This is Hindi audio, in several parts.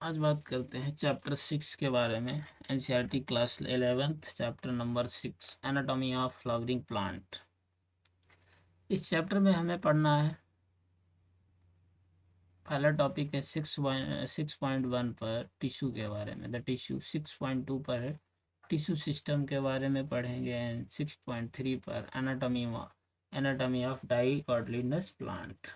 आज बात करते हैं चैप्टर 6 के बारे में। NCERT class 11th chapter number 6 anatomy of flowering plant. इस चैप्टर में हमें पढ़ना है, पहला टॉपिक है 6.1 पर टिश्यू के बारे में। द टिश्यू 6.2 पर है टिश्यू सिस्टम के बारे में पढ़ेंगे। एंड 6.3 पर anatomy of dicotyledonous plant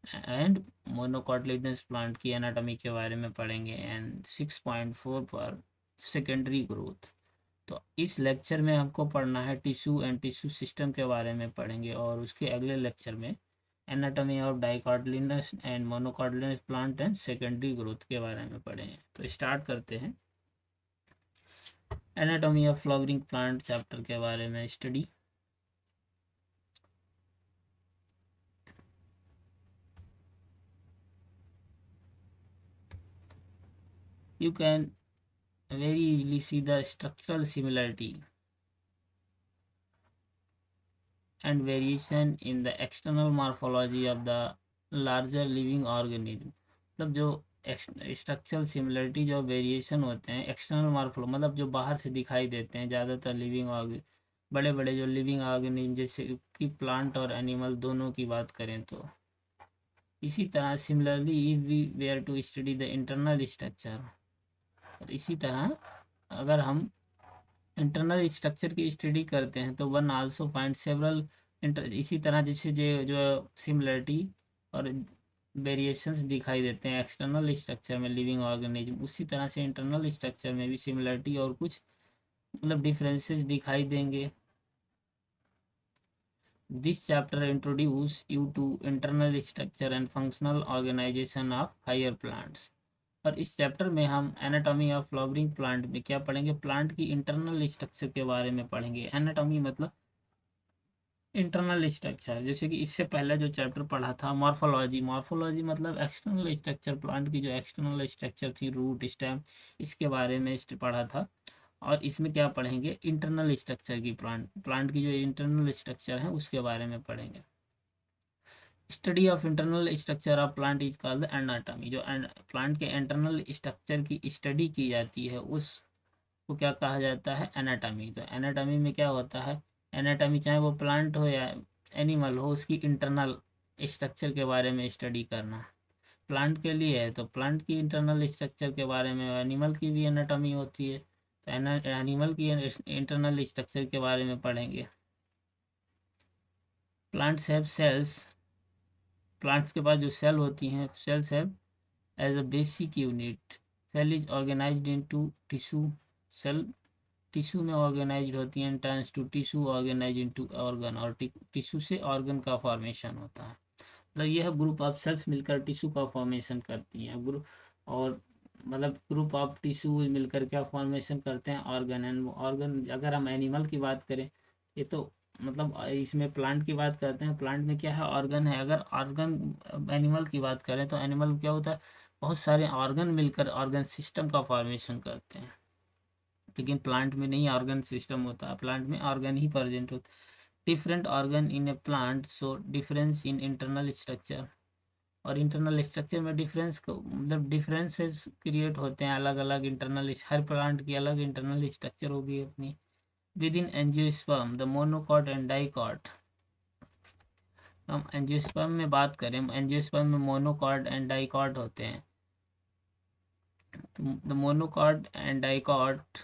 and monocotyledonous plant की एनाटॉमी के बारे में पढ़ेंगे। एंड 6.4 पर सेकेंडरी ग्रोथ। तो इस लेक्चर में हमको पढ़ना है टिश्यू एंड टिश्यू सिस्टम के बारे में पढ़ेंगे, और उसके अगले लेक्चर में anatomy of dicotyledonous and monocotyledonous plant and secondary growth के बारे में पढ़ेंगे। तो स्टार्ट करते हैं anatomy of flowering plant chapter के बारे में study. You can very easily see the structural similarity and variation in the external morphology of the larger living organism। मतलब जो स्ट्रक्चरल सिमिलरिटी, जो वेरिएशन होते हैं एक्सटर्नल मॉर्फोलॉजी, मतलब जो बाहर से दिखाई देते हैं ज़्यादातर लिविंग बड़े बड़े जो लिविंग ऑर्गेनिज्म जैसे कि प्लांट और एनिमल दोनों की बात करें तो इसी तरह similarly if we were to study the internal structure, और इसी तरह अगर हम इंटरनल स्ट्रक्चर की स्टडी करते हैं तो वन आल्सो फाइंड सेवरल इसी तरह जैसे जो सिमिलरिटी और वेरिएशंस दिखाई देते हैं एक्सटर्नल स्ट्रक्चर में लिविंग ऑर्गेनिज्म, उसी तरह से इंटरनल स्ट्रक्चर में भी सिमिलरिटी और कुछ मतलब डिफरेंसेस दिखाई देंगे। This chapter introduce you to internal structure and functional organisation of higher plants. और इस चैप्टर में हम एनाटॉमी ऑफ फ्लावरिंग प्लांट में क्या पढ़ेंगे, प्लांट की इंटरनल स्ट्रक्चर के बारे में पढ़ेंगे। एनाटॉमी मतलब इंटरनल स्ट्रक्चर, जैसे कि इससे पहले जो चैप्टर पढ़ा था मॉर्फोलॉजी, मॉर्फोलॉजी मतलब एक्सटर्नल स्ट्रक्चर, प्लांट की जो एक्सटर्नल स्ट्रक्चर थी रूट स्टेम, इसके बारे में पढ़ा था। और इसमें क्या पढ़ेंगे, इंटरनल स्ट्रक्चर की प्लांट की जो इंटरनल स्ट्रक्चर है उसके बारे में पढ़ेंगे। Study of internal structure of plant is called anatomy. जो प्लांट के इंटरनल स्ट्रक्चर की स्टडी की जाती है उसको क्या कहा जाता है, एनाटॉमी। तो एनाटॉमी में क्या होता है, एनाटॉमी चाहे वो प्लांट हो या एनिमल हो, उसकी इंटरनल स्ट्रक्चर के बारे में स्टडी करना। प्लांट के लिए है तो प्लांट की इंटरनल स्ट्रक्चर के बारे में, एनिमल की भी एनाटॉमी होती है तो एनिमल की इंटरनल स्ट्रक्चर के बारे में पढ़ेंगे। प्लांट्स हैव सेल्स, प्लांट्स के पास जो सेल होती हैं, cells have as a basic unit. Cell is organised into tissue, cell tissue में ऑर्गेनाइज्ड होती हैं, turns to tissue organise into organ, और टिश्यू से ऑर्गन का फॉर्मेशन होता है। मतलब यह ग्रुप ऑफ सेल्स मिलकर टिश्यू का फॉर्मेशन करती हैं। ग्रुप और मतलब ग्रुप ऑफ टिश्यू मिलकर क्या फॉर्मेशन करते हैं, ऑर्गन। एंड ऑर्गन अगर हम एनिमल की बात करें, ये तो मतलब इसमें प्लांट की बात करते हैं, प्लांट में क्या है, ऑर्गन है। अगर ऑर्गन एनिमल की बात करें तो एनिमल क्या होता है, बहुत सारे ऑर्गन मिलकर ऑर्गन सिस्टम का फॉर्मेशन करते हैं। लेकिन प्लांट में नहीं ऑर्गन सिस्टम होता, प्लांट में ऑर्गन ही प्रेजेंट होता है। Different organ in A plant so difference in internal structure, और इंटरनल स्ट्रक्चर में डिफरेंस को मतलब डिफरेंसेस क्रिएट होते हैं अलग अलग इंटरनल, हर प्लांट की अलग इंटरनल स्ट्रक्चर होगी अपनी। With in angiosperm the monocot and dicot. हम एंजियोस्पर्म में बात करें, एंजियोस्पर्म में मोनोकॉट एंड डाइकॉट होते हैं। The monocot and dicot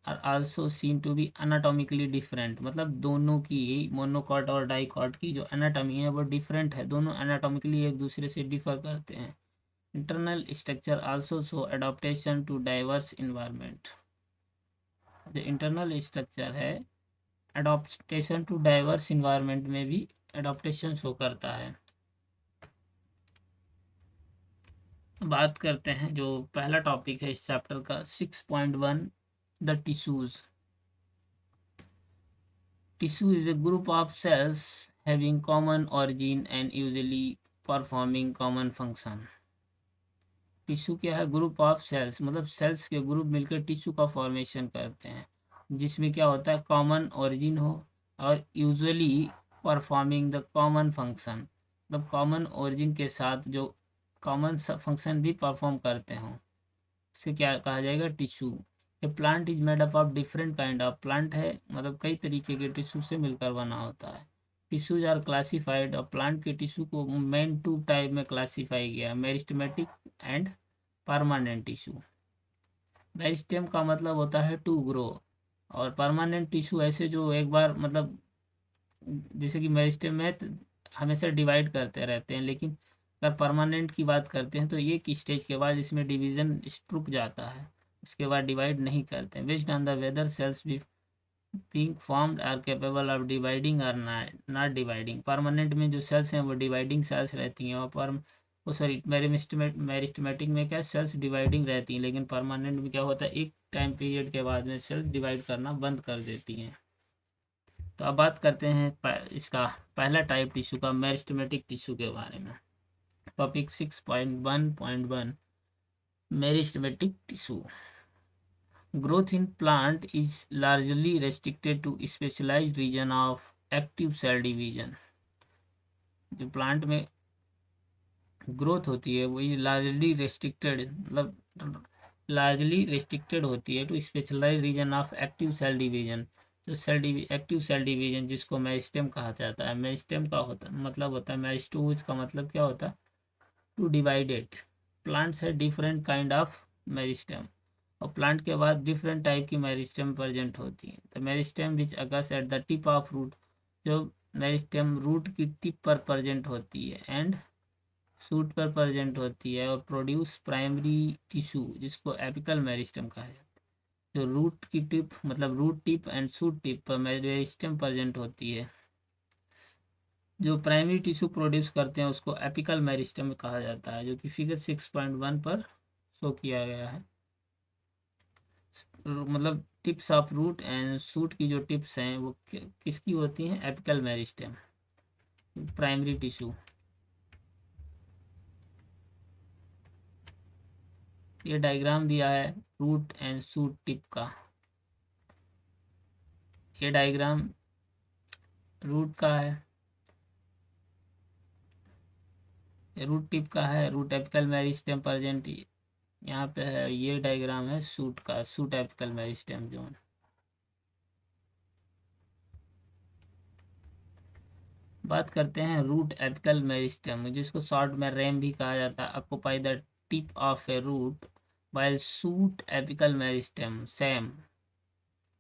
are also seen to be anatomically different. मतलब दोनों की, मोनोकॉट और डाइकॉट की जो एनाटॉमी है वो डिफरेंट है, दोनों एनाटॉमिकली एक दूसरे से डिफर करते हैं। Internal structure also show adaptation to diverse environment. जो इंटरनल स्ट्रक्चर है एडाप्टेशन टू डाइवर्स इन्वायरमेंट में भी एडाप्टेशन शो करता है। बात करते हैं जो पहला टॉपिक है इस चैप्टर का 6.1 the tissues. Tissue is a group of cells having common origin and usually performing common function। Tissue क्या है, ग्रुप ऑफ सेल्स, मतलब सेल्स के ग्रुप मिलकर टिश्यू का फॉर्मेशन करते हैं, जिसमें क्या होता है, कॉमन ओरिजिन हो और usually performing the common function. मतलब कॉमन ओरिजिन के साथ जो कॉमन फंक्शन भी परफॉर्म करते हों, इसे क्या कहा जाएगा, tissue. A plant is made up of different kind of, plant है मतलब कई तरीके के टिश्यू से मिलकर बना होता है। टिश्यूज आर क्लासिफाइड, और प्लांट के टिश्यू को मेन टू टाइप में क्लासीफाई किया, meristematic and permanent tissue. Meristem का मतलब होता है टू ग्रो, और परमानेंट टिश्यू ऐसे जो एक बार मतलब जैसे कि मेरिस्टेम में हमेशा डिवाइड करते रहते हैं, लेकिन अगर परमानेंट की बात करते हैं तो एक स्टेज के बाद इसमें डिवीजन रुक जाता है, उसके बाद डिवाइड नहीं करते हैं। Based on the whether cells being formed are capable of dividing और नॉट डिवाइडिंग। परमानेंट में जो सेल्स हैं वो डिवाइडिंग सेल्स रहती हैं, और वो सॉरी मेरिस्टेमेटिक में क्या सेल्स डिवाइडिंग रहती हैं, लेकिन परमानेंट में क्या होता है एक टाइम पीरियड के बाद में सेल्स डिवाइड करना बंद कर देती हैं। तो अब बात करते हैं इसका पहला टाइप टिश्यू का, मेरिस्टेमेटिक टिश्यू के बारे में। Topic 6.1.1 meristematic tissue. Growth in plant is largely restricted to specialized region of active cell division। जो प्लांट में ग्रोथ होती है वही लार्जली रेस्ट्रिक्टेड मतलब लार्जली रेस्ट्रिक्टेड होती है to specialise region of active cell division. जो एक्टिव सेल डिवीजन जिसको मेरिस्टेम कहा जाता है, मेरिस्टेम का मतलब होता है, मेरिस्टोज का मतलब क्या होता है, टू डिवाइडेड। प्लांट्स है डिफरेंट काइंड ऑफ मेरिस्टेम, और प्लांट के बाद डिफरेंट टाइप की मेरिस्टेम प्रेजेंट होती है। The meristem which occurs at the tip of root, जो मेरिस्टेम रूट की टिप पर प्रेजेंट होती है एंड सूट पर प्रेजेंट होती है, और प्रोड्यूस प्राइमरी टिश्यू जिसको एपिकल मेरिस्टेम कहा जाता है। जो रूट की टिप मतलब root tip and shoot tip पर मेरिस्टेम प्रेजेंट होती है, जो प्राइमरी टिश्यू प्रोड्यूस करते हैं उसको एपिकल मेरिस्टेम कहा जाता है, जो कि फिगर 6.1 पर शो किया गया है। मतलब tips of root and shoot की जो टिप्स हैं वो किसकी होती हैं, एपिकल मेरिस्टेम, प्राइमरी टिश्यू। ये डायग्राम दिया है रूट एंड सूट टिप का। ये डायग्राम रूट का है, रूट टिप का है, रूट एपिकल मेरिस्टेम प्रेजेंट यहाँ पे है। ये डायग्राम है सूट का, सूट एपिकल मेरिस्टेम जोन। बात करते हैं रूट एपिकल मेरिस्टेम, जिसको शॉर्ट में रैम भी कहा जाता है। Occupy the tip of a root while shoot apical meristem stem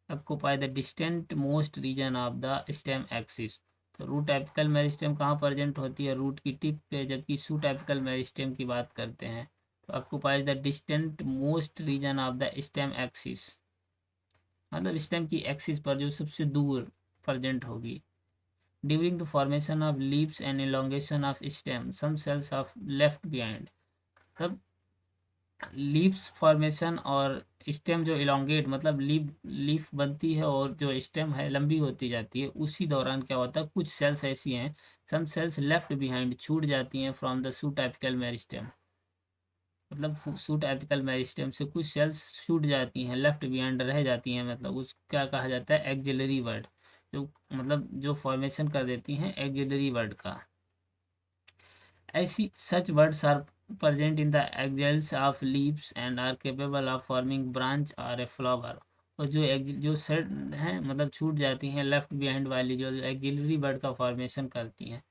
occupy the distant most region of the stem axis। तो रूट एपिकल मेरिस्टेम कहाँ प्रेजेंट होती है, रूट की टिप पे, जबकि शूट एपिकल मेरिस्टेम की बात करते हैं तो occupies the distant most region of the stem axis, मतलब स्टेम की एक्सिस पर जो सबसे दूर प्रेजेंट होगी। During the formation of leaves and elongation of stem some cells of left behind. तब लीव्स फॉर्मेशन और स्टेम जो इलोंगेट मतलब लीफ बनती है और जो स्टेम है लंबी होती जाती है, उसी दौरान क्या होता है कुछ सेल्स ऐसी हैं, सम सेल्स लेफ्ट बिहाइंड छूट जाती हैं from the suit apical meristem. मतलब सूट एपिकल मेरिस्टेम से कुछ सेल्स छूट जाती हैं, लेफ्ट बिहाइंड रह जाती हैं, मतलब उसका कहा जाता है एक्जिलरी वर्ड, जो मतलब जो फॉर्मेशन कर देती हैं एक्जिलरी वर्ड का। ऐसी such buds are present in the axils of leaves and are capable of forming branch or a flower। और जो सेट हैं मतलब छूट जाती हैं लेफ्ट बिहाइंड वाली जो एक्सिलरी बर्ड का फॉर्मेशन करती हैं,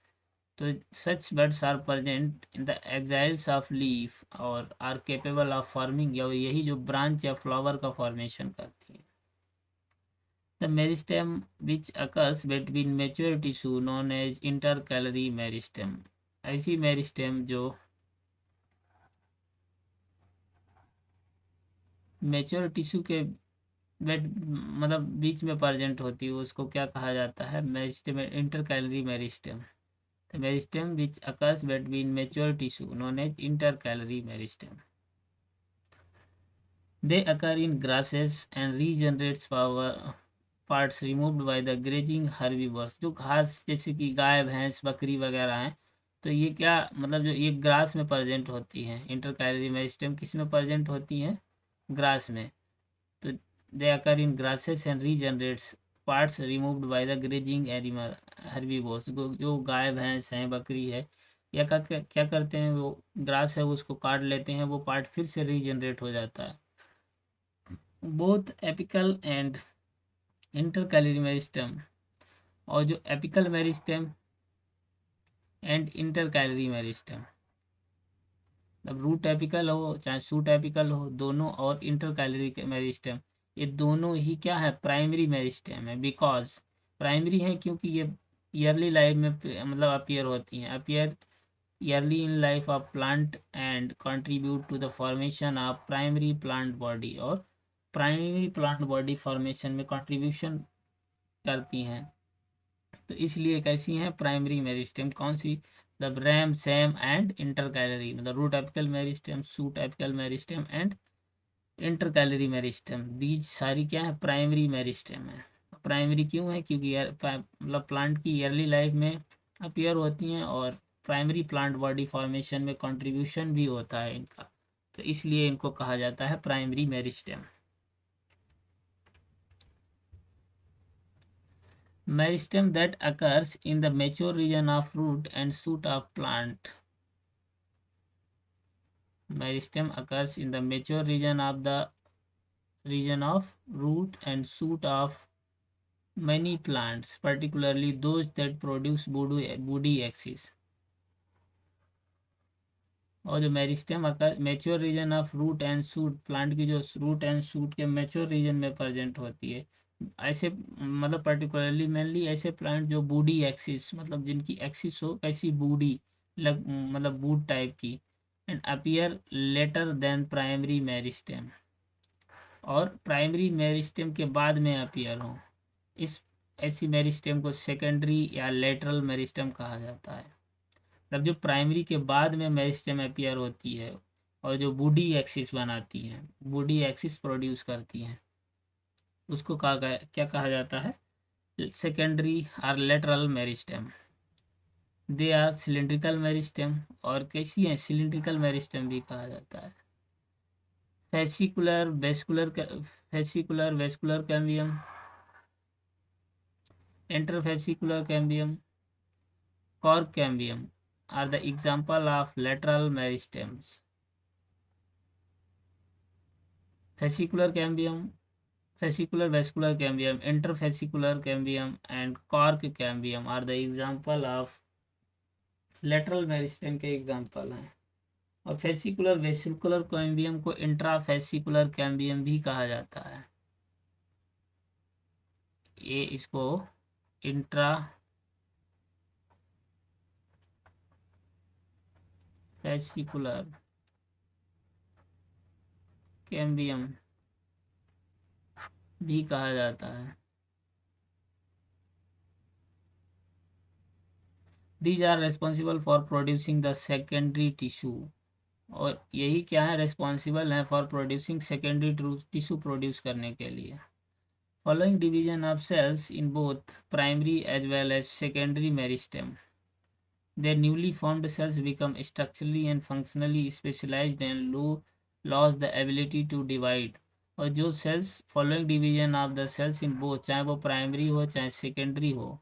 तो such buds are present in the axils of leaf और आर केपेबल ऑफ फॉर्मिंग, या यही जो ब्रांच या फ्लावर का फॉर्मेशन करती है। The meristem which occurs between mature tissue known as intercalary meristem. ऐसी मेरिस्टेम जो मैच्योर टिश्यू के बेड मतलब बीच में प्रेजेंट होती है उसको क्या कहा जाता है, meristem, intercalary meristem. Meristem which occurs between mature tissue known as intercalary meristem. They occur in grasses and regenerates power parts removed by the grazing herbivores. जो घास जैसे कि गाय भैंस बकरी वगैरह हैं, तो ये क्या मतलब जो ये ग्रास में प्रेजेंट होती हैं। इंटरकैलरी मेरिस्टेम किस में प्रेजेंट होती हैं, ग्रास में। तो they occur in grasses and regenerates parts removed by the grazing animal herbivores। जो गाय भैंस हैं बकरी है, या क्या करते हैं, वो ग्रास है उसको काट लेते हैं, वो पार्ट फिर से रीजनरेट हो जाता है। Both apical and intercalary meristem, और जो apical meristem and intercalary meristem, अब रूट एपिकल हो चाहे सूट एपिकल हो, दोनों और इंटरकैलरी मेरिस्टेम, ये दोनों ही क्या है, प्राइमरी मेरिस्टेम है। बिकॉज प्राइमरी है क्योंकि ये ईयरली लाइफ में मतलब अपीयर होती हैं, appear early in life of plant and contribute to the formation of primary plant body, और प्राइमरी प्लांट बॉडी फॉर्मेशन में कंट्रीब्यूशन करती हैं। तो इसलिए कैसी हैं, प्राइमरी मेरिस्टेम कौन सी, the RAM SAM and intercalary, मतलब root apical meristem, shoot apical meristem and intercalary meristem, these सारी क्या है, प्राइमरी मेरिस्टेम है। प्राइमरी क्यों है, क्योंकि मतलब प्लांट की ईयरली लाइफ में अपीयर होती हैं और प्राइमरी प्लांट बॉडी फॉर्मेशन में कंट्रीब्यूशन भी होता है इनका, तो इसलिए इनको कहा जाता है primary meristem. Meristem that occurs in the mature region of root and shoot of plant. Meristem occurs in the mature region of root and shoot of many plants, particularly those that produce woody axis. और जो meristem mature region of root and shoot, plant की जो रूट एंड शूट के मैच्योर रीजन में प्रेजेंट होती है, ऐसे मतलब पर्टिकुलरली मेनली ऐसे प्लांट जो बूडी एक्सिस, मतलब जिनकी एक्सिस हो ऐसी बूडी मतलब बूड टाइप की, and appear later than primary meristem, और प्राइमरी मेरिस्टेम के बाद में अपीयर हो, इस ऐसी मेरिस्टेम को सेकेंडरी या लेटरल मेरिस्टेम कहा जाता है। तब जो प्राइमरी के बाद में मेरिस्टेम अपीयर होती है और जो बूडी एक्सिस बनाती हैं, बूडी एक्सिस प्रोड्यूस करती हैं, उसको क्या कहा जाता है, सेकेंडरी और lateral meristem. They are cylindrical meristem, और कैसी है, सिलिंड्रिकल मेरिस्टेम भी कहा जाता है। Fascicular vascular cambium, interfascicular cambium, cork cambium are the example of lateral meristems. Fascicular cambium, fascicular vascular cambium, interfascicular cambium and cork cambium are the example of lateral meristem के एग्जाम्पल हैं। और फेसिकुलर वेसिकुलर कैम्बियम को इंट्राफेसिकुलर कैम्बियम भी कहा जाता है। ये इसको इंट्रा फेसिकुलर कैम्बियम भी कहा जाता है। These are responsible for producing the secondary tissue, और यही क्या है, रेस्पॉन्सिबल है for producing secondary tissue produce करने के लिए। Following division of cells in both primary as well as secondary meristem, their newly formed cells become structurally and functionally specialized and lose the ability to divide। और जो cells following division of the cells in both, चाहे वो प्राइमरी हो चाहे सेकेंडरी हो,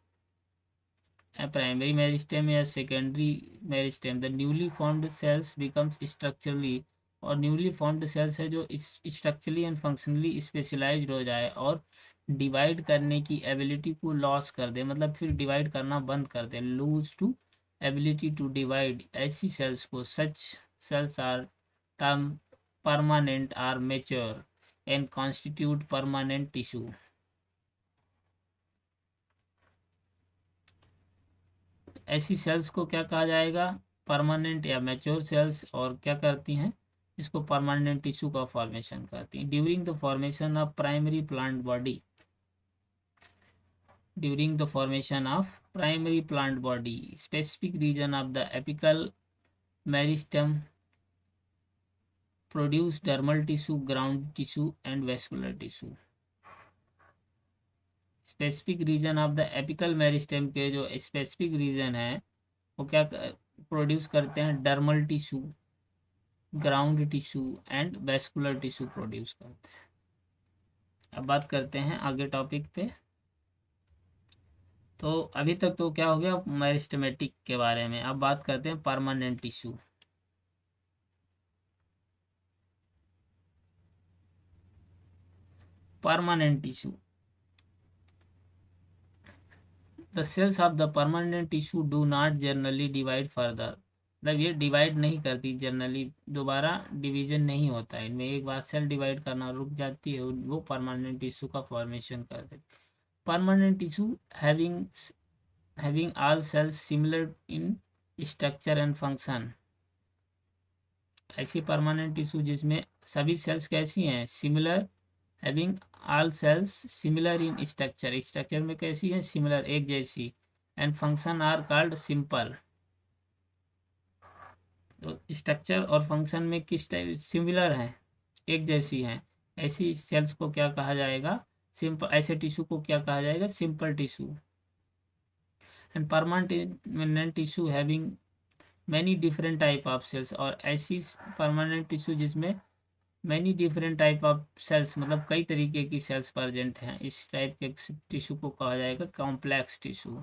प्राइमरी मेरिस्टेम या secondary meristem, the newly formed cells becomes structurally, और न्यूली फॉर्म्ड सेल्स है जो स्ट्रक्चरली एंड फंक्शनली स्पेशलाइज्ड हो जाए और डिवाइड करने की एबिलिटी को लॉस कर दे, मतलब फिर डिवाइड करना बंद कर दे, lose to ability to divide, ऐसी सेल्स को such cells are term permanent or mature and constitute permanent tissue. ऐसी सेल्स को क्या कहा जाएगा, परमानेंट या मैच्योर सेल्स, और क्या करती हैं, इसको परमानेंट टिश्यू का फॉर्मेशन करती हैं। During the formation of primary plant body, during the formation of primary plant body, specific region of the apical meristem produce dermal tissue, ground tissue and vascular tissue. Specific region of the apical meristem के जो स्पेसिफिक रीजन है वो क्या प्रोड्यूस करते हैं, dermal tissue, ground tissue and vascular tissue produce करते हैं। अब बात करते हैं आगे टॉपिक पे, तो अभी तक तो क्या हो गया मेरिस्टेमेटिक के बारे में। अब बात करते हैं permanent tissue. Permanent tissue, the cells of the permanent tissue do not generally divide further. मतलब ये डिवाइड नहीं करती जनरली, दोबारा डिवीजन नहीं होता है इनमें, एक बार सेल डिवाइड करना रुक जाती है, वो परमानेंट टिश्यू का फॉर्मेशन कर देती। Permanent tissue having all cells similar in structure and function. ऐसी परमानेंट टिश्यू जिसमें सभी सेल्स कैसी हैं, similar, having all cells similar in structure, structure में कैसी है, सिमिलर, एक जैसी, and function are called simple. तो स्ट्रक्चर और फंक्शन में किस टाइप सिमिलर हैं, एक जैसी हैं, ऐसी सेल्स को क्या कहा जाएगा, सिंपल, ऐसे टिश्यू को क्या कहा जाएगा, simple tissue. And permanent tissue having many different type of cells, और ऐसी परमानेंट टिश्यू जिसमें many different type of cells, मतलब कई तरीके की सेल्स प्रेजेंट हैं, इस टाइप के टिश्यू को कहा जाएगा कॉम्प्लेक्स टिश्यू।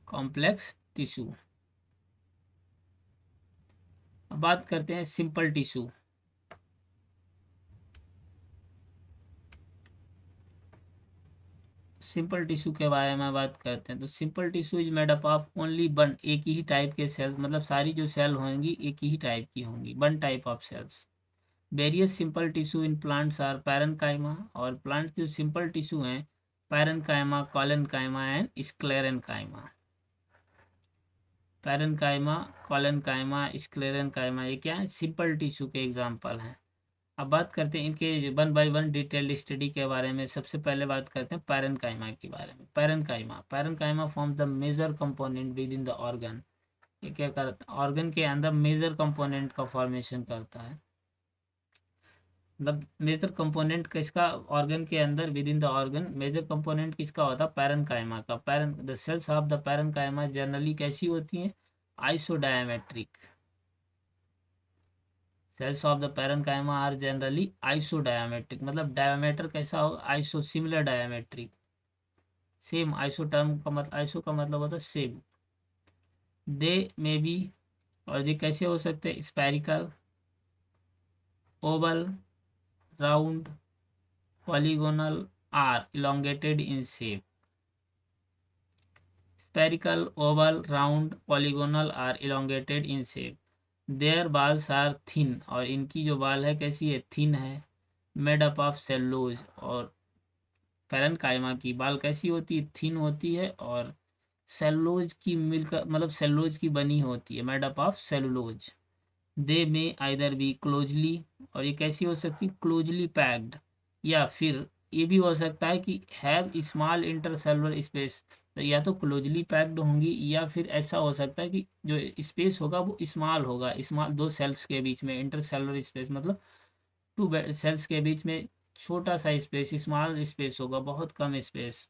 Complex tissue. अब बात करते हैं सिंपल टिश्यू। सिंपल टिश्यू के बारे में बात करते हैं, तो simple tissue is made up of only one, एक ही टाइप के सेल्स, मतलब सारी जो सेल होंगी एक ही टाइप की होंगी, one type of cells. Various simple tissue in plants are parenchyma, और प्लांट जो सिंपल टिश्यू हैं, parenchyma, collenchyma and sclerenchyma. Parenchyma, collenchyma, sclerenchyma, ये क्या है, सिंपल टिश्यू के एग्जाम्पल हैं। अब बात करते हैं इनके one by one detailed study के बारे में। सबसे पहले बात करते हैं पैरेन्काइमा के बारे में। Parenchyma form the major component within the organ. ये क्या करता है, ऑर्गन के अंदर मेजर कंपोनेंट का फॉर्मेशन करता है। मतलब मेजर कंपोनेंट किसका, ऑर्गन के अंदर within the organ major component किसका होता है, पैरेन्काइमा का। The cells of the parenchyma generally कैसी होती हैं, isodiametric. Cells of the parenchyma are generally isodiametric, मतलब डायमीटर कैसा होगा, iso, similar diametric, same. Iso term का मतलब, आइसो का मतलब होता है सेम। दे मे बी, और ये कैसे हो सकते हैं, spherical, oval, round, polygonal, or elongated in shape. Spherical, oval, round, polygonal are elongated in shape. Their balls are thin, और इनकी जो बाल है कैसी है, थिन है। मेड अप ऑफ सेलुलोज, और पैरेन्काइमा की बाल कैसी होती है, थिन होती है, और सेलुलोज की मिलकर, मतलब सेलुलोज की बनी होती है, मेड अप ऑफ सेलुलोज। दे में आइदर बी क्लोजली, और ये कैसी हो सकती है, क्लोजली पैक्ड, या फिर ये भी हो सकता है कि हैव स्मॉल इंटरसेलुलर स्पेस। तो या तो क्लोजली पैक्ड होंगी, या फिर ऐसा हो सकता है कि जो स्पेस होगा वो स्मॉल होगा, स्मॉल, दो सेल्स के बीच में इंटरसेलुलर स्पेस, मतलब टू सेल्स के बीच में छोटा सा स्पेस, स्मॉल स्पेस होगा, बहुत कम स्पेस।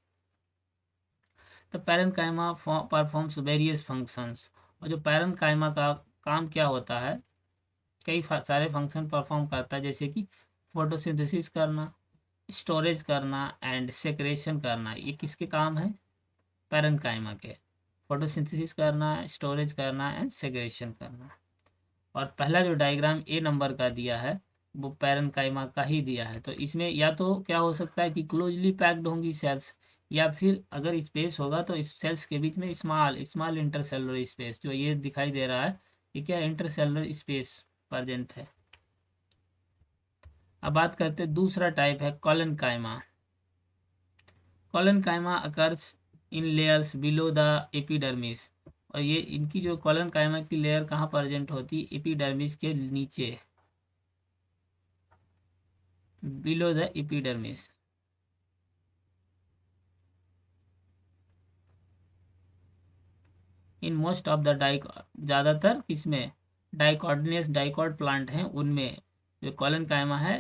तो पैरेन्काइमा परफॉर्म्स वेरियस फंक्शंस, और जो पैरेन्काइमा का काम क्या होता है, कई सारे फंक्शन परफॉर्म करता है, जैसे कि फोटोसिंथेसिस करना, स्टोरेज करना एंड सेक्रेशन करना। ये किसके काम है, पैरेन्काइमा के। फोटोसिंथेसिस करना, स्टोरेज करना एंड सेक्रेशन करना। और पहला जो डायग्राम ए नंबर का दिया है वो पैरेन्काइमा का ही दिया है। तो इसमें या तो क्या हो सकता है कि क्लोजली पैक्ड होंगी सेल्स, या फिर अगर स्पेस होगा तो इस सेल्स के बीच में स्मॉल स्मॉल इंटरसेलुलर स्पेस, जो ये दिखाई दे रहा है, ये क्या इंटरसेलुलर स्पेस प्रेजेंट है। अब बात करते हैं दूसरा टाइप है collenchyma. Collenchyma occurs in layers below the epidermis, और ये इनकी जो कॉलेनकाइमा की लेयर कहाँ प्रेजेंट होती है, एपिडर्मिस के नीचे, below the epidermis. In most of the ज़्यादातर किसमें, डाइकोटिनियस डाइकॉट प्लांट हैं उनमें जो कॉलेनकाइमा है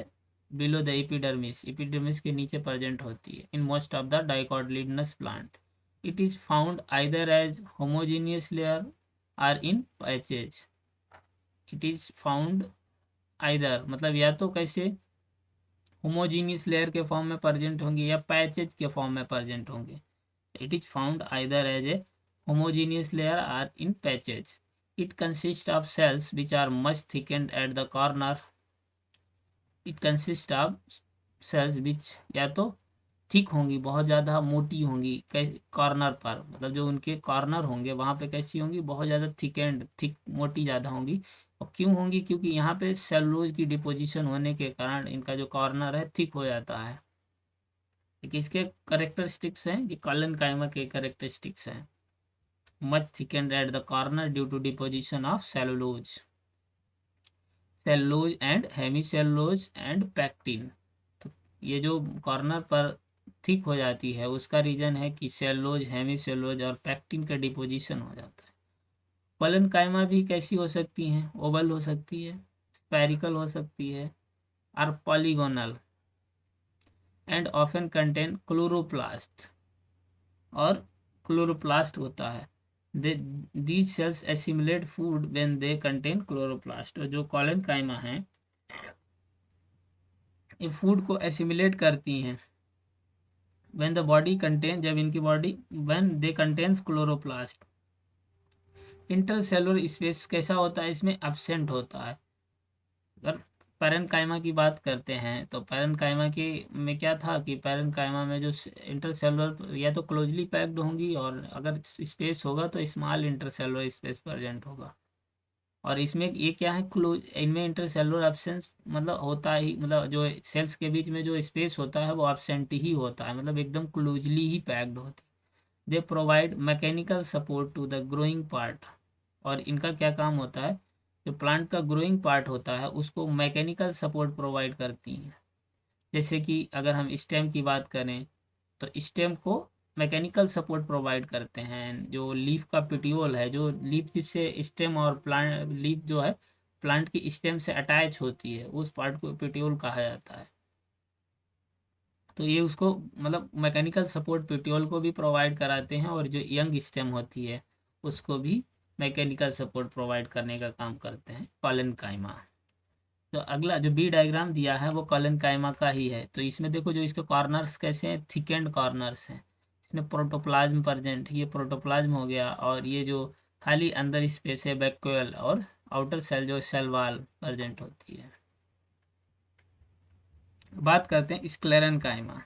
बिलो द एपिडर्मिस, एपिडर्मिस के नीचे प्रेजेंट होती है। In most of the dicotyledonous plant it is found either as homogeneous layer or in patches. It is found either, मतलब या तो कैसे, होमोजीनियस लेयर के फॉर्म में प्रेजेंट होंगे या पैचेज के फॉर्म में प्रेजेंट होंगे। It is found either as a homogeneous layer or in patches. It consists of cells which are much thickened at the corner. It consists of cells which या तो थिक होंगी, बहुत ज़्यादा मोटी होंगी कॉर्नर पर, मतलब जो उनके कॉर्नर होंगे वहाँ पे कैसी होंगी, बहुत ज़्यादा थिक मोटी ज़्यादा होंगी। और क्यों होंगी, क्योंकि यहाँ पे सेलुलोज की डिपोजिशन होने के कारण इनका जो कॉर्नर है थिक हो जाता है। इसके करेक्टरिस्टिक्स हैं, ये कॉलन-काइमा के करेक्टरिस्टिक्स हैं। much thickened at the corner due to deposition of cellulose and hemicellulose and pectin। तो ये जो कॉर्नर पर थिक हो जाती है उसका रीजन है कि सेलुलोज, हेमीसेलुलोज और पैक्टिन का डिपोजिशन हो जाता है। कॉलन-काइमा भी कैसी हो सकती हैं, ओवल हो सकती है, स्फेरिकल हो सकती है और polygonal and often contain chloroplast, और क्लोरोप्लास्ट होता है। these cells assimilate food when they contain chloroplast। और जो कॉलन-काइमा हैं ये फूड को एसिमिलेट करती हैं when the body contain, जब इनकी body when they contains chloroplast। Intercellular space कैसा होता है, इसमें एब्सेंट होता है। अगर पैरेन्काइमा की बात करते हैं तो पैरेन्काइमा के में क्या था कि पैरेन्काइमा में जो इंटरसेलुलर या तो क्लोजली पैक्ड होंगी, और अगर स्पेस होगा तो स्मॉल इंटरसेलुलर स्पेस प्रेजेंट होगा। और इसमें ये क्या है, क्लोज, इनमें इंटरसेलुलर एब्सेंस मतलब होता ही, मतलब जो सेल्स के बीच में जो स्पेस होता है वो एब्सेंट ही होता है, मतलब एकदम क्लोजली ही पैक्ड होती है। They provide mechanical support to the growing part. और इनका क्या काम होता है, जो प्लांट का ग्रोइंग पार्ट होता है उसको मैकेनिकल सपोर्ट प्रोवाइड करती हैं। जैसे कि अगर हम स्टेम की बात करें तो स्टेम को मैकेनिकल सपोर्ट प्रोवाइड करते हैं। जो लीफ का पिटियोल है, जो लीफ जिससे स्टेम और प्लांट, लीफ जो है प्लांट की स्टेम से अटैच होती है, उस पार्ट को पिटियोल कहा जाता है। तो ये उसको मतलब मैकेनिकल सपोर्ट पिटियोल को भी प्रोवाइड कराते हैं, और जो यंग स्टेम होती है उसको भी मैकेनिकल सपोर्ट प्रोवाइड करने का काम करते हैं कॉलन-काइमा। तो अगला जो बी डायग्राम दिया है वो कॉलन-काइमा का ही है। तो इसमें देखो जो इसके कॉर्नर्स कैसे हैं, थिक एंड कॉर्नर्स हैं। इसमें प्रोटोप्लाज्म प्रेजेंट, ये प्रोटोप्लाज्म हो गया, और ये जो खाली अंदर स्पेस है वैक्यूल, और आउटर सेल जो सेल वॉल प्रेजेंट होती है। बात करते हैं sclerenchyma.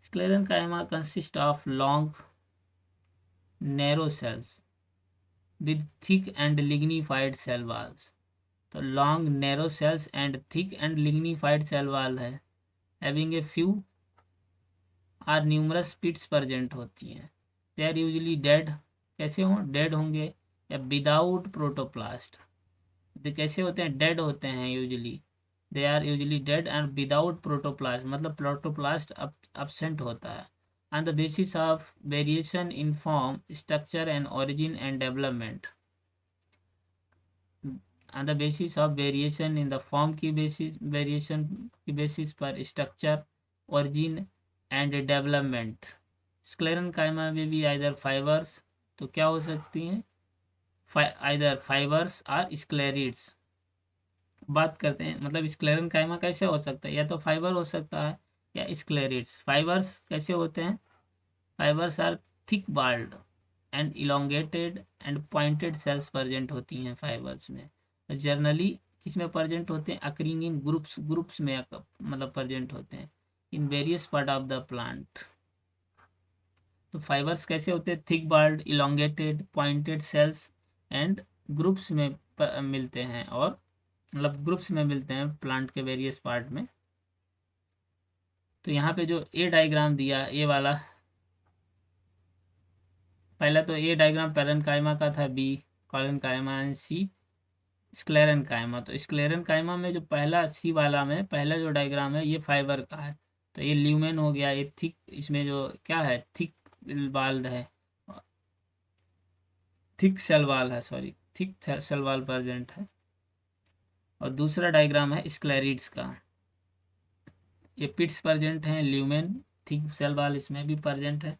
Sclerenchyma consist of long narrow cells with thick and lignified cell walls। तो long narrow cells and thick and lignified cell wall है, having a few or numerous pits present होती हैं। दे आर यूजली डेड, कैसे हों, डेड होंगे या विदाउट प्रोटोप्लास्ट। दे कैसे होते हैं, डेड होते हैं usually, they are usually dead and without protoplast, मतलब प्रोटोप्लास्ट absent होता है। on the basis of variation in form, structure and origin and development। on the basis of variation in the form की basis, variation की basis पर structure, origin and development। Sclerenchyma में भी आइदर फाइबर्स, तो क्या हो सकती हैं, आइदर फाइबर्स और स्क्लेरिड्स। बात करते हैं मतलब स्क्लेरेन्काइमा कैसे हो सकता है, या तो फाइबर हो सकता है या स्क्लेरिड्स। फाइबर्स कैसे होते हैं, fibres are thick walled and elongated and pointed cells present होती हैं फाइबर्स में। जनरली किसमें प्रेजेंट होते हैं, अकरिंग इन ग्रुप्स में मतलब प्रेजेंट होते हैं in various part of the plant. तो फाइबर्स कैसे होते हैं, thick walled, elongated, pointed cells and groups में मिलते हैं, और मतलब ग्रुप्स में मिलते हैं प्लांट के वेरियस पार्ट में। तो यहाँ पे जो ए डायग्राम दिया, ए वाला पहला, तो ए डायग्राम पैरेन्काइमा का था, बी कॉलेन्काइमा एंड सी स्क्लेरेन्काइमा। तो स्क्लेरेन्काइमा में जो पहला सी वाला में पहला जो डायग्राम है ये फाइबर का है। तो ये ल्यूमेन हो गया, ये थिक, इसमें जो क्या है थिक बाल्ड है, थिक सेल वाल है, sorry thick cell wall present है। और दूसरा डायग्राम है स्क्लेरिड्स का, ये पिट्स प्रेजेंट हैं, ल्यूमेन, थिक सेल वाल इसमें भी प्रेजेंट है।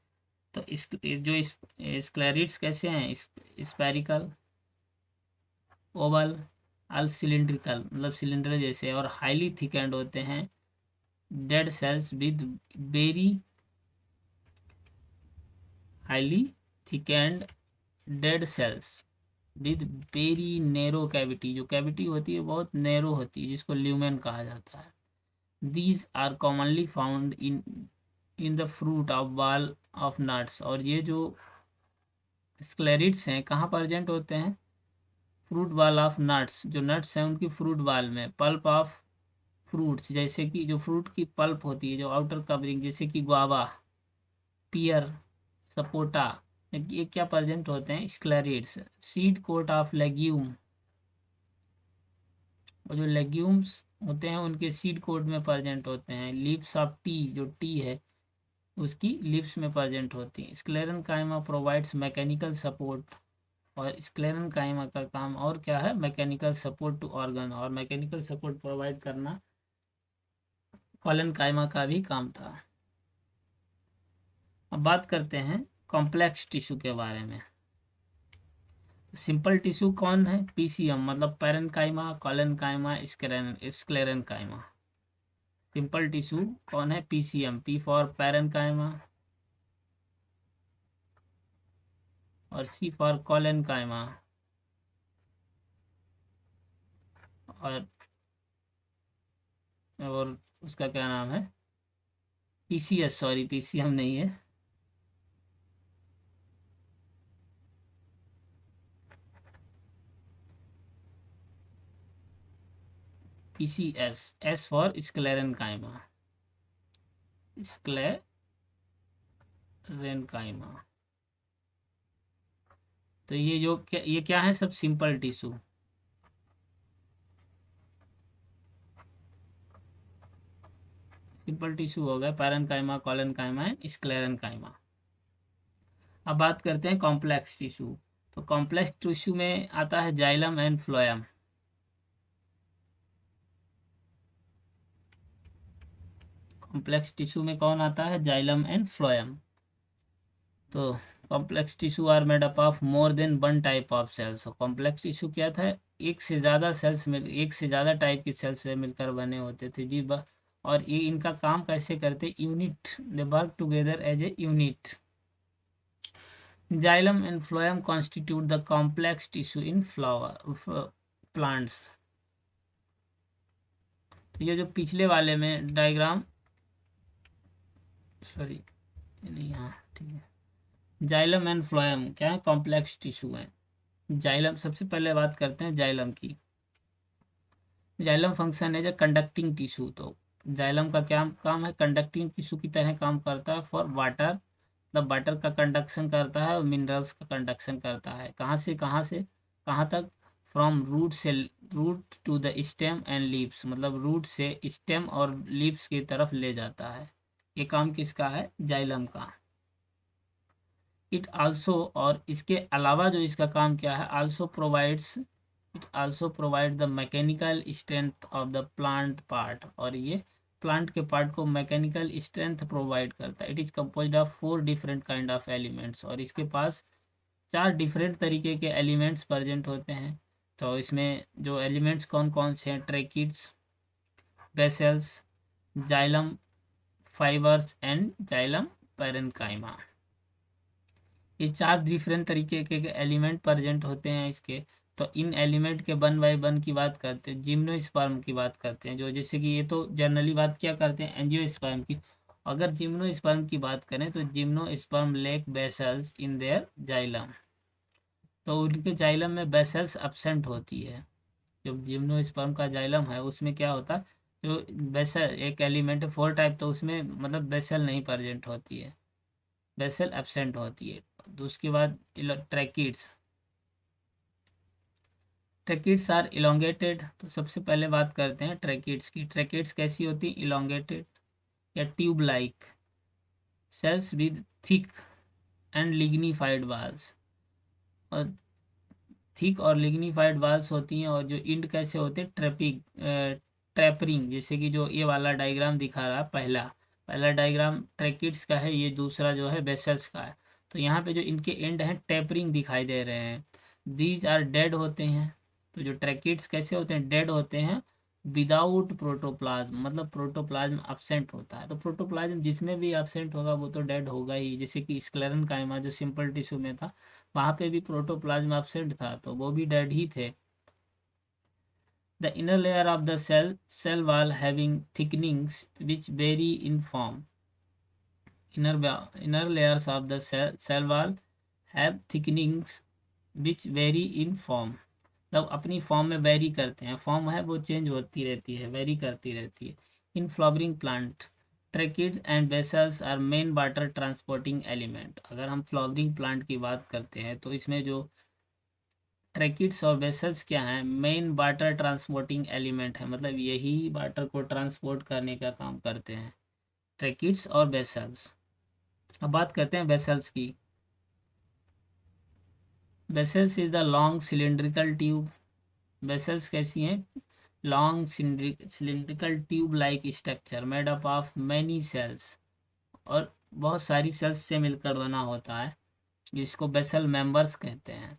तो इस जो स्क्लेरिड्स कैसे हैं, स्पेरिकल, ओवल अल सिलिंड्रिकल मतलब सिलेंडर जैसे, और हाईली थिकेंड होते हैं dead cells with very highly thickened dead cells with very narrow cavity, जो कैविटी होती है बहुत नैरो होती है जिसको ल्यूमेन कहा जाता है। These are commonly found in the fruit of ball of nuts, और ये जो स्क्लेरिड्स हैं कहाँ प्रेजेंट होते हैं? फ्रूट बॉल ऑफ नट्स, जो नट्स हैं उनकी फ्रूट बॉल में। पल्प ऑफ फ्रूट्स, जैसे कि जो फ्रूट की पल्प होती है जो आउटर कवरिंग, जैसे कि गुआवा, पियर, सपोटा, ये क्या प्रेजेंट होते हैं? स्क्लेरिड्स। सीड कोट ऑफ लेग्यूम, और जो लेग्यूम्स होते हैं उनके सीड कोट में प्रेजेंट होते हैं। लीव्स ऑफ टी, जो टी है उसकी लिप्स में प्रेजेंट होती है। स्क्लेरेनकाइमा प्रोवाइड्स मैकेनिकल सपोर्ट, और स्क्लेरेनकाइमा का काम और क्या है? मैकेनिकल सपोर्ट टू ऑर्गन, और मैकेनिकल सपोर्ट प्रोवाइड करना कॉलेनकाइमा का भी काम था। अब बात करते हैं कॉम्प्लेक्स टिश्यू के बारे में। सिंपल टिश्यू कौन है? पीसीएम, मतलब parenchyma, collenchyma, sclerenchyma. Simple tissue कौन है? पीसीएम, पी फॉर पैरेनकाइमा और सी फॉर कॉलेनकाइमा, और उसका क्या नाम है? पीसीएस, सॉरी पीसीएम नहीं है, PCS, S for sclerenchyma, sclerenchyma. तो ये क्या है? सब सिंपल टिश्यू। सिंपल टिश्यू हो गया पैरेनकाइमा, कॉलेनकाइमा, स्क्लेरेनकाइमा। अब बात करते हैं कॉम्प्लेक्स टिश्यू। तो कॉम्प्लेक्स टिश्यू में आता है xylem and phloem. Complex tissue में कौन आता है? Xylem and phloem. तो complex tissue are made up of more than one type of cells. Complex tissue क्या था? एक से ज़्यादा सेल्स मिल, एक से ज़्यादा टाइप की सेल्स से मिलकर बने होते थे जी। और ये इनका काम कैसे करते? Unit, they work together as a unit. Xylem and phloem constitute the complex tissue in flower plants. तो ये जो पिछले वाले में डायग्राम, सॉरी नहीं, हाँ ठीक है। जाइलम एंड फ्लोएम क्या है? कॉम्प्लेक्स टिश्यू है। जाइलम, सबसे पहले बात करते हैं जाइलम की। जाइलम फंक्शन है जो कंडक्टिंग टिश्यू। तो जाइलम का क्या काम है? कंडक्टिंग टिश्यू की तरह काम करता है फॉर वाटर, मतलब वाटर का कंडक्शन करता है और मिनरल्स का कंडक्शन करता है। कहाँ से कहाँ से कहाँ तक? फ्रॉम रूट से, root to the stem and leaves, मतलब रूट से स्टेम और लीव्स की तरफ ले जाता है। ये काम किसका है? जाइलम का। इट आल्सो, और इसके अलावा जो इसका काम क्या है? Also provides, it also provide the mechanical strength of the plant part, और ये प्लांट के पार्ट को मैकेनिकल स्ट्रेंथ प्रोवाइड करता है। It is composed of 4 different kind of elements, और इसके पास 4 डिफरेंट तरीके के एलिमेंट्स प्रेजेंट होते हैं। तो इसमें जो एलिमेंट्स कौन कौन से हैं? Tracheids, vessels, xylem fibres and xylem parenchyma. ये 4 डिफरेंट तरीके के एलिमेंट प्रेजेंट होते हैं इसके। तो इन एलिमेंट के वन बाय वन की बात करते हैं, जिम्नोस्पर्म की बात करते हैं, जो जैसे कि ये तो जनरली बात क्या करते हैं? एंजियोस्पर्म की। अगर जिम्नोस्पर्म की बात करें तो gymnosperm lake vessels in their xylem, तो उनके जाइलम में बेसल्स एब्सेंट होती है। जो जिम्नोस्पर्म का जाइलम है उसमें क्या होता है? जो बेसल एक एलिमेंट है, 4 टाइप, तो उसमें मतलब बेसल नहीं प्रेजेंट होती है, बेसल एब्सेंट होती है। तो उसके बाद ट्रैकिड्स, ट्रैकिड्स आर इलोंगेटेड। तो सबसे पहले बात करते हैं ट्रैकिड्स की। ट्रैकिड्स कैसी होती? इलोंगेटेड या tube like cells with thick and lignified walls, और थिक और लिग्निफाइड वाल्स होती हैं। और जो इंड कैसे होते हैं? ट्रैपरिंग, जैसे कि जो ये वाला डायग्राम दिखा रहा है, पहला पहला डायग्राम ट्रैकिड्स का है, ये दूसरा जो है बेसल्स का है। तो यहाँ पे जो इनके एंड हैं टेपरिंग दिखाई दे रहे हैं। दीज आर डेड होते हैं। तो जो ट्रैकिड्स कैसे होते हैं, डेड होते हैं विदाउट प्रोटोप्लाज्म, मतलब प्रोटोप्लाज्म absent होता है। तो प्रोटोप्लाज्म जिसमें भी absent होगा वो तो डेड होगा ही। जैसे कि स्क्लेरेंकाइमा जो सिंपल टिश्यू में था, वहाँ पे भी प्रोटोप्लाज्म absent था, तो वो भी डेड ही थे। The inner layer of the cell wall having thickenings which vary in form. Inner layers of the cell wall have thickenings which vary in form. मतलब अपनी फॉर्म में वेरी करते हैं, फॉर्म है वो चेंज होती रहती है, वेरी करती रहती है। In flowering plant tracheids and vessels are main water transporting element. अगर हम फ्लावरिंग प्लांट की बात करते हैं तो इसमें जो ट्रैकिड्स और वेसल्स क्या हैं, मेन वाटर ट्रांसपोर्टिंग एलिमेंट है, मतलब यही वाटर को ट्रांसपोर्ट करने का काम करते हैं, ट्रैकिड्स और वेसल्स। अब बात करते हैं वेसल्स की। Vessels is the long cylindrical tube. Vessels कैसी हैं, long cylindrical tube like structure made up of many cells, और बहुत सारी सेल्स से मिलकर बना होता है, जिसको वेसल मेंबर्स कहते हैं।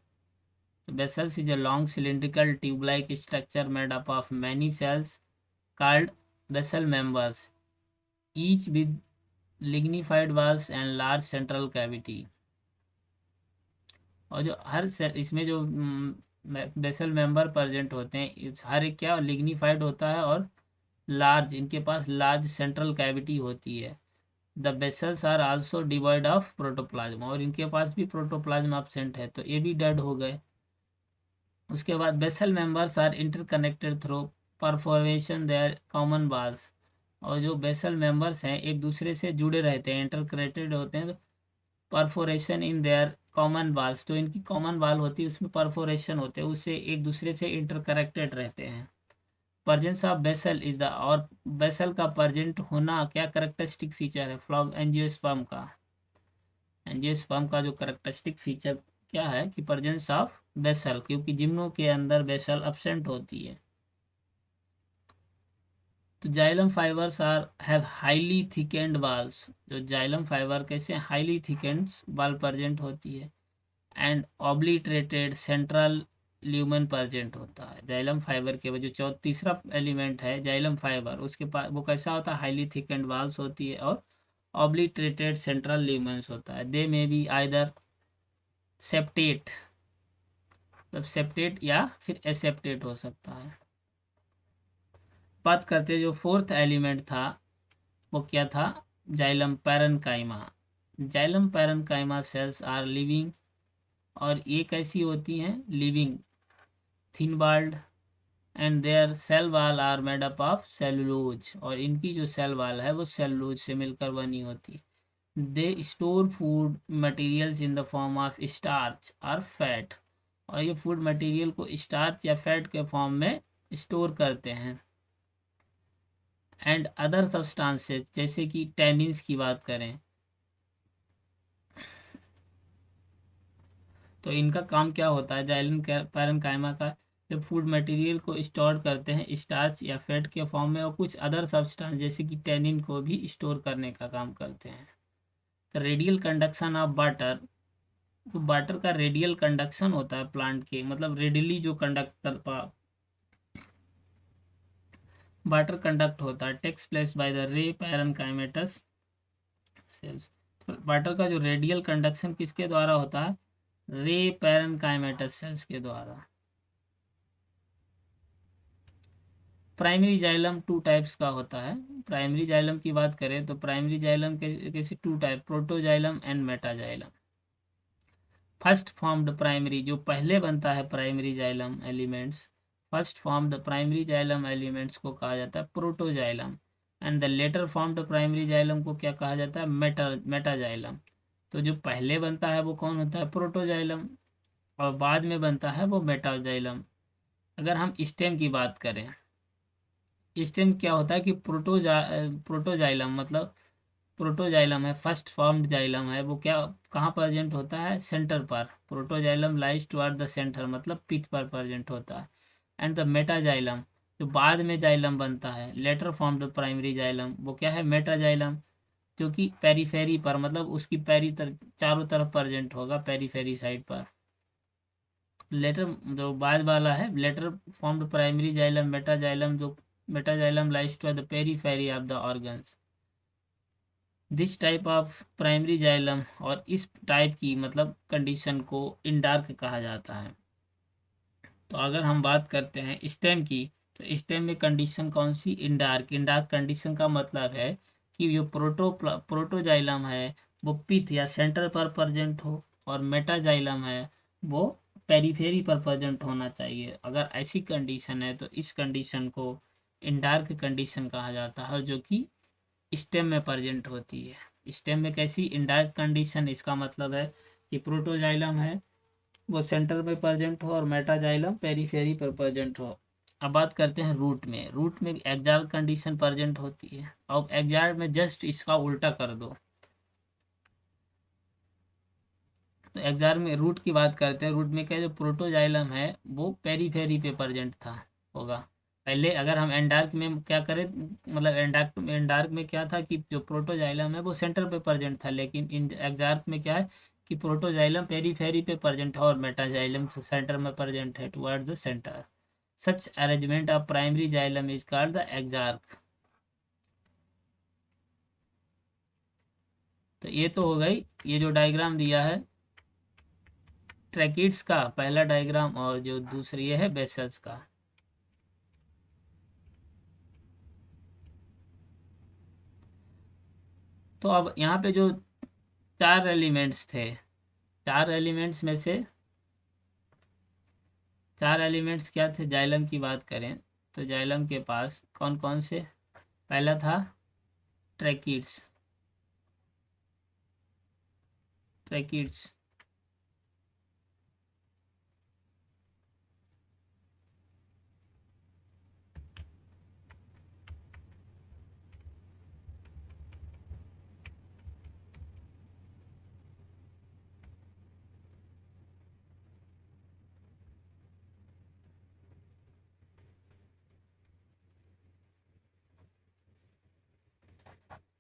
Vessels is a long cylindrical tube-like structure made up of many cells called vessel members, each with lignified walls and large central cavity. और जो हर सेल इसमें जो वेसल मेंबर प्रेजेंट होते हैं, हर एक क्या लिग्निफाइड होता है और लार्ज, इनके पास लार्ज सेंट्रल कैविटी होती है। The vessels are also devoid of protoplasm, और इनके पास भी प्रोटोप्लाज्म एब्सेंट है, तो ये भी डेड हो गए। उसके बाद vessel members are interconnected through perforation their common walls, और जो वेसल मेंबर्स हैं एक दूसरे से जुड़े रहते हैं, इंटरकनेक्टेड होते हैं, तो perforation in their common walls, जो इनकी कॉमन वाल होती है उसमें परफोरेशन होते हैं, उससे एक दूसरे से इंटरकनेक्टेड रहते हैं। Presence of vessel is the, और वेसल का परजेंट होना क्या करेक्टरिस्टिक फीचर है, फ्लॉग एंजियोस्पर्म का। एंजियोस्पर्म का जो करेक्टरिस्टिक फीचर क्या है कि प्रेजेंस ऑफ वेसल, क्योंकि जिम्नो के अंदर वेसल एब्सेंट होती है। तो xylem fibres are have highly thickened walls, जो जाइलम फाइबर कैसे हाईली थिकेंड वाल प्रेजेंट होती है, and obliterated central lumen present होता है। जाइलम फाइबर के वजह जो तीसरा एलिमेंट है जाइलम फाइबर, उसके पास वो कैसा होता है, हाईली थिकेंड वाल्स होती है और ऑब्लिटरेटेड सेंट्रल ल्यूमेंस होता है। दे में बी आइदर सेप्टेट, मतलब सेप्टेट या फिर एसेप्टेट हो सकता है। बात करते जो फोर्थ एलिमेंट था वो क्या था, xylem parenchyma. Xylem parenchyma cells are living, और ये कैसी होती हैं, living, thin walled, and their cell wall are made up of cellulose, और इनकी जो सेल वॉल है वो सेलुलोज से मिलकर बनी होती है। They store food materials in the form of starch और फैट, और ये फूड मटेरियल को स्टार्च या फैट के फॉर्म में स्टोर करते हैं। एंड अदर सब्सटेंसेस, जैसे कि टैनिन्स की बात करें तो इनका काम क्या होता है, जाइलम पैरेन्काइमा का, जो फूड मटेरियल को स्टोर करते हैं स्टार्च या फैट के फॉर्म में, और कुछ अदर सब्सटेंस जैसे कि टैनिन को भी स्टोर करने का काम करते हैं। रेडियल कंडक्शन ऑफ वाटर, तो वाटर का रेडियल कंडक्शन होता है प्लांट के, मतलब रेडियली जो कंडक्ट कर वाटर कंडक्ट होता है, takes place by the ray parenchymatous cells. Water का जो रेडियल कंडक्शन किसके द्वारा होता है, रे पैरेन्काइमेटस सेल्स के द्वारा। प्राइमरी जाइलम टू टाइप्स का होता है। प्राइमरी जाइलम की बात करें तो प्राइमरी जाइलम के कैसे two type, protoxylem and metaxylem. First formed primary, जो पहले बनता है primary xylem elements, first formed primary xylem elements को कहा जाता है protoxylem, and the later formed primary xylem को क्या कहा जाता है, मेटाजाइलम। तो जो पहले बनता है वो कौन होता है, प्रोटोजाइलम, और बाद में बनता है वो मेटाजाइलम। अगर हम स्टेम की बात करें, स्टेम क्या होता है कि प्रोटोजाइलम, मतलब प्रोटोजाइलम है, फर्स्ट फॉर्म्ड जाइलम है, वो क्या कहाँ प्रेजेंट होता है, सेंटर पर। Protoxylem lies toward the centre, मतलब पीठ पर प्रेजेंट होता है। एंड द मेटाजाइलम, जो बाद में जाइलम बनता है, लेटर फॉर्म्ड प्राइमरी जाइलम, वो क्या है, मेटाजाइलम, जो कि पेरीफेरी पर, मतलब उसकी चारों तरफ प्रेजेंट होगा, पेरीफेरी साइड पर। लेटर जो बाद वाला है, later formed primary xylem metaxylem, जो metaxylem lies to the periphery of the organs. This type of primary xylem, और इस टाइप की मतलब कंडीशन को इंडार्क कहा जाता है। तो अगर हम बात करते हैं स्टेम की, तो स्टेम में कंडीशन कौन सी? इंडार्क। इंडार्क कंडीशन का मतलब है कि जो प्रोटोजाइलम है वो पिथ या सेंटर पर प्रेजेंट हो, और मेटाजाइलम है वो पेरीफेरी पर प्रेजेंट होना चाहिए। अगर ऐसी कंडीशन है तो इस कंडीशन को इंडार्क कंडीशन कहा जाता है, जो कि स्टेम में प्रेजेंट होती है। स्टेम में कैसी? Indirect condition. इसका मतलब है कि प्रोटोजाइलम है वो सेंटर में प्रेजेंट हो और मेटाजाइलम पेरीफेरी पर प्रेजेंट हो। अब बात करते हैं रूट में। रूट में एग्जार्क कंडीशन प्रेजेंट होती है। अब एग्जार्क में जस्ट इसका उल्टा कर दो। तो एग्जार्क में रूट की बात करते हैं। रूट में क्या, जो प्रोटोजाइलम है वो पेरीफेरी पे प्रेजेंट था होगा पहले। अगर हम एंडार्क में क्या करें, मतलब एंडार्क में क्या था कि जो प्रोटोजाइलम है वो सेंटर पे प्रेजेंट था, लेकिन इन एग्जार्क में क्या है कि प्रोटोजाइलम पेरीफेरी पे प्रेजेंट है और मेटाजाइलम सेंटर में प्रेजेंट है, toward the centre. Such arrangement of primary xylem is called the exarch. तो ये तो हो गई, ये जो डायग्राम दिया है ट्रैकिड्स का पहला डायग्राम, और जो दूसरी ये है बेसल्स का। तो अब यहाँ पे जो चार एलिमेंट्स थे, चार एलिमेंट्स में से चार एलिमेंट्स क्या थे? जाइलम की बात करें तो जाइलम के पास कौन कौन से? पहला था ट्रैकिड्स। ट्रैकिड्स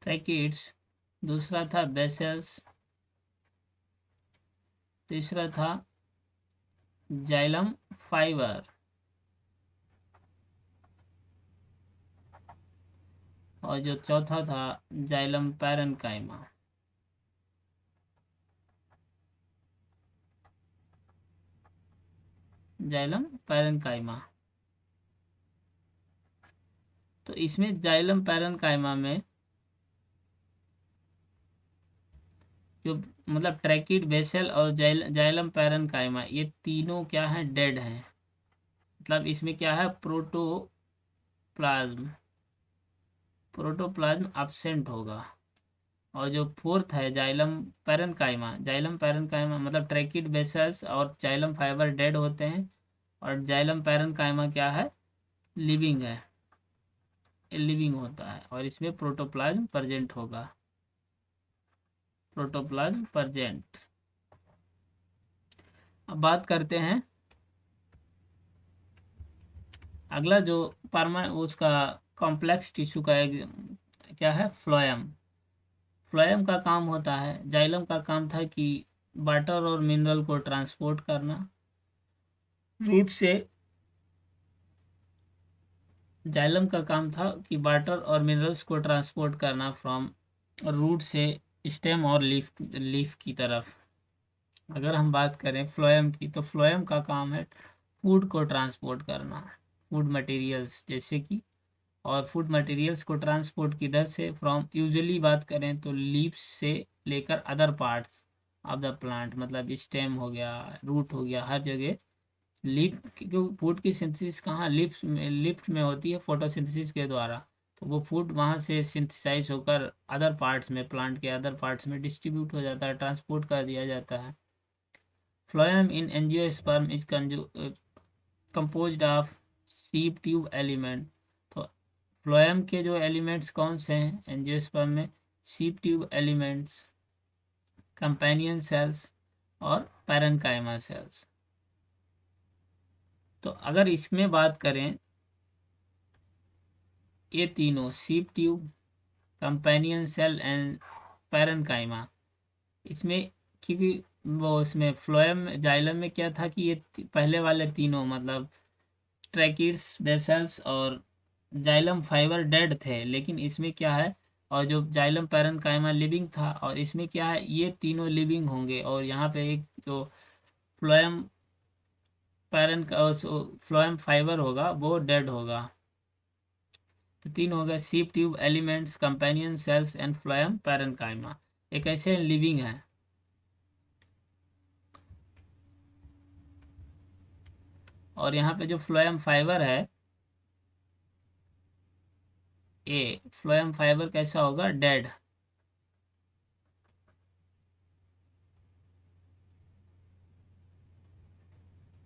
ट्रैकिड्स, दूसरा था बेसल्स, तीसरा था जाइलम फाइबर, और जो चौथा था जाइलम पैरेन्काइमा। Xylem parenchyma. तो इसमें जाइलम पैरेन्काइमा में जो मतलब ट्रैकिड, बेसल और जाइलम पैरेन्काइमा, ये तीनों क्या है? डेड हैं। मतलब इसमें क्या है? प्रोटोप्लाज्म, प्रोटोप्लाज्म absent होगा। और जो फोर्थ है जाइलम पैरेन्काइमा, जाइलम पैरेन्काइमा मतलब ट्रैकिड, बेसल्स और जाइलम फाइबर डेड होते हैं, और जाइलम पैरेन्काइमा क्या है? लिविंग है, लिविंग होता है, और इसमें प्रोटोप्लाज्म प्रेजेंट होगा। Protoplasm present. अब बात करते हैं अगला जो उसका कॉम्प्लेक्स टिश्यू का एक क्या है? फ्लोएम। फ्लोएम का काम होता है, जाइलम का काम था कि वाटर और मिनरल को ट्रांसपोर्ट करना रूट से। जाइलम का काम था कि वाटर और मिनरल्स को ट्रांसपोर्ट करना फ्रॉम रूट से स्टेम और लीफ की तरफ। अगर हम बात करें फ्लोएम की, तो फ्लोएम का काम है फूड को ट्रांसपोर्ट करना, फूड मटेरियल्स जैसे कि। और फूड मटेरियल्स को ट्रांसपोर्ट किधर से? फ्रॉम, यूजुअली बात करें तो लीव्स से लेकर other parts of the plant, मतलब स्टेम हो गया, रूट हो गया, हर जगह लीफ। क्योंकि फूड की सिंथेसिस कहाँ? लिफ्ट में होती है फोटोसिंथेसिस के द्वारा। तो वो फूड वहाँ से सिंथेसाइज होकर अदर पार्ट्स में, प्लांट के अदर पार्ट्स में डिस्ट्रीब्यूट हो जाता है, ट्रांसपोर्ट कर दिया जाता है। Phloem in angiosperm is composed of sieve tube element. तो फ्लोएम के जो एलिमेंट्स कौन से हैं एंजियोस्पर्म में? Sieve tube elements, companion cells और पैरेन्काइमा सेल्स। तो अगर इसमें बात करें, ये तीनों sieve tube, companion cell and parenchyma, इसमें की भी वो उसमें फ्लोएम जाइलम में क्या था कि ये पहले वाले तीनों मतलब ट्रैकिड्स, बेसल्स और जाइलम फाइबर डेड थे, लेकिन इसमें क्या है, और जो जाइलम पैरेन्काइमा लिविंग था, और इसमें क्या है, ये तीनों लिविंग होंगे, और यहाँ पे एक जो फ्लोएम पैरन फ्लोएम फाइबर होगा वो डेड होगा। तो तीन हो गए सीप tube elements, companion sales and phloem parenchyma. एक ऐसे लिविंग है। और यहाँ पे जो फ्लोएम फाइबर है, ए फ्लोएम फाइबर कैसा होगा, डेड।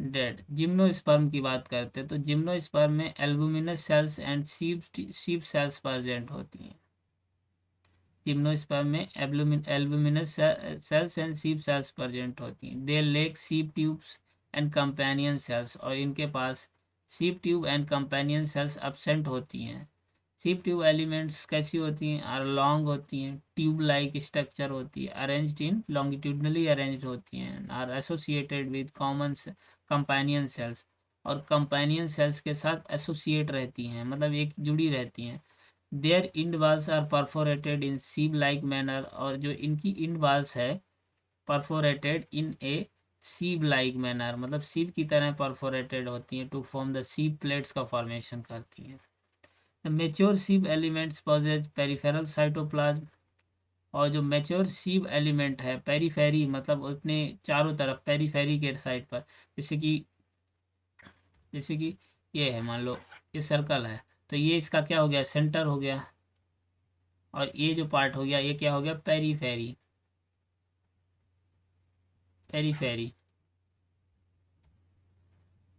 डेड। जिम्नोस्पर्म की बात करते हैं तो जिम्नोस्पर्म में albuminous cells and sieve cells present होती हैं। जिम्नोस्पर्म में albuminous cells and sieve cells present होती हैं। They lack sieve tubes and companion cells, और इनके पास sieve tube and companion cells absent होती हैं। सीप ट्यूब एलिमेंट्स कैसी होती हैं, आर लॉन्ग होती हैं, ट्यूब लाइक स्ट्रक्चर होती है, अरेंज्ड इन लॉन्गिट्यूडनली अरेंज्ड होती हैं, are associated with common companion cells, और कंपेनियन सेल्स के साथ एसोसिएट रहती हैं, मतलब एक जुड़ी रहती हैं। Their end walls are perforated in sieve like manner, और जो इनकी इंड वाल्स है perforated in a sieve like manner, मतलब सीप की तरह परफोरेटेड होती हैं, to form the ship plates का फॉर्मेशन करती हैं। द मेच्योर सीप एलिमेंट्स पॉजेज पेरिफेरल साइटोप्लाज्म, और जो मेच्योर सीप एलिमेंट है पेरीफेरी, मतलब अपने चारों तरफ पेरीफेरी के साइड पर, जैसे कि ये है, मान लो ये सर्कल है, तो ये इसका क्या हो गया, सेंटर हो गया, और ये जो पार्ट हो गया ये क्या हो गया, पेरीफेरी। पेरीफेरी।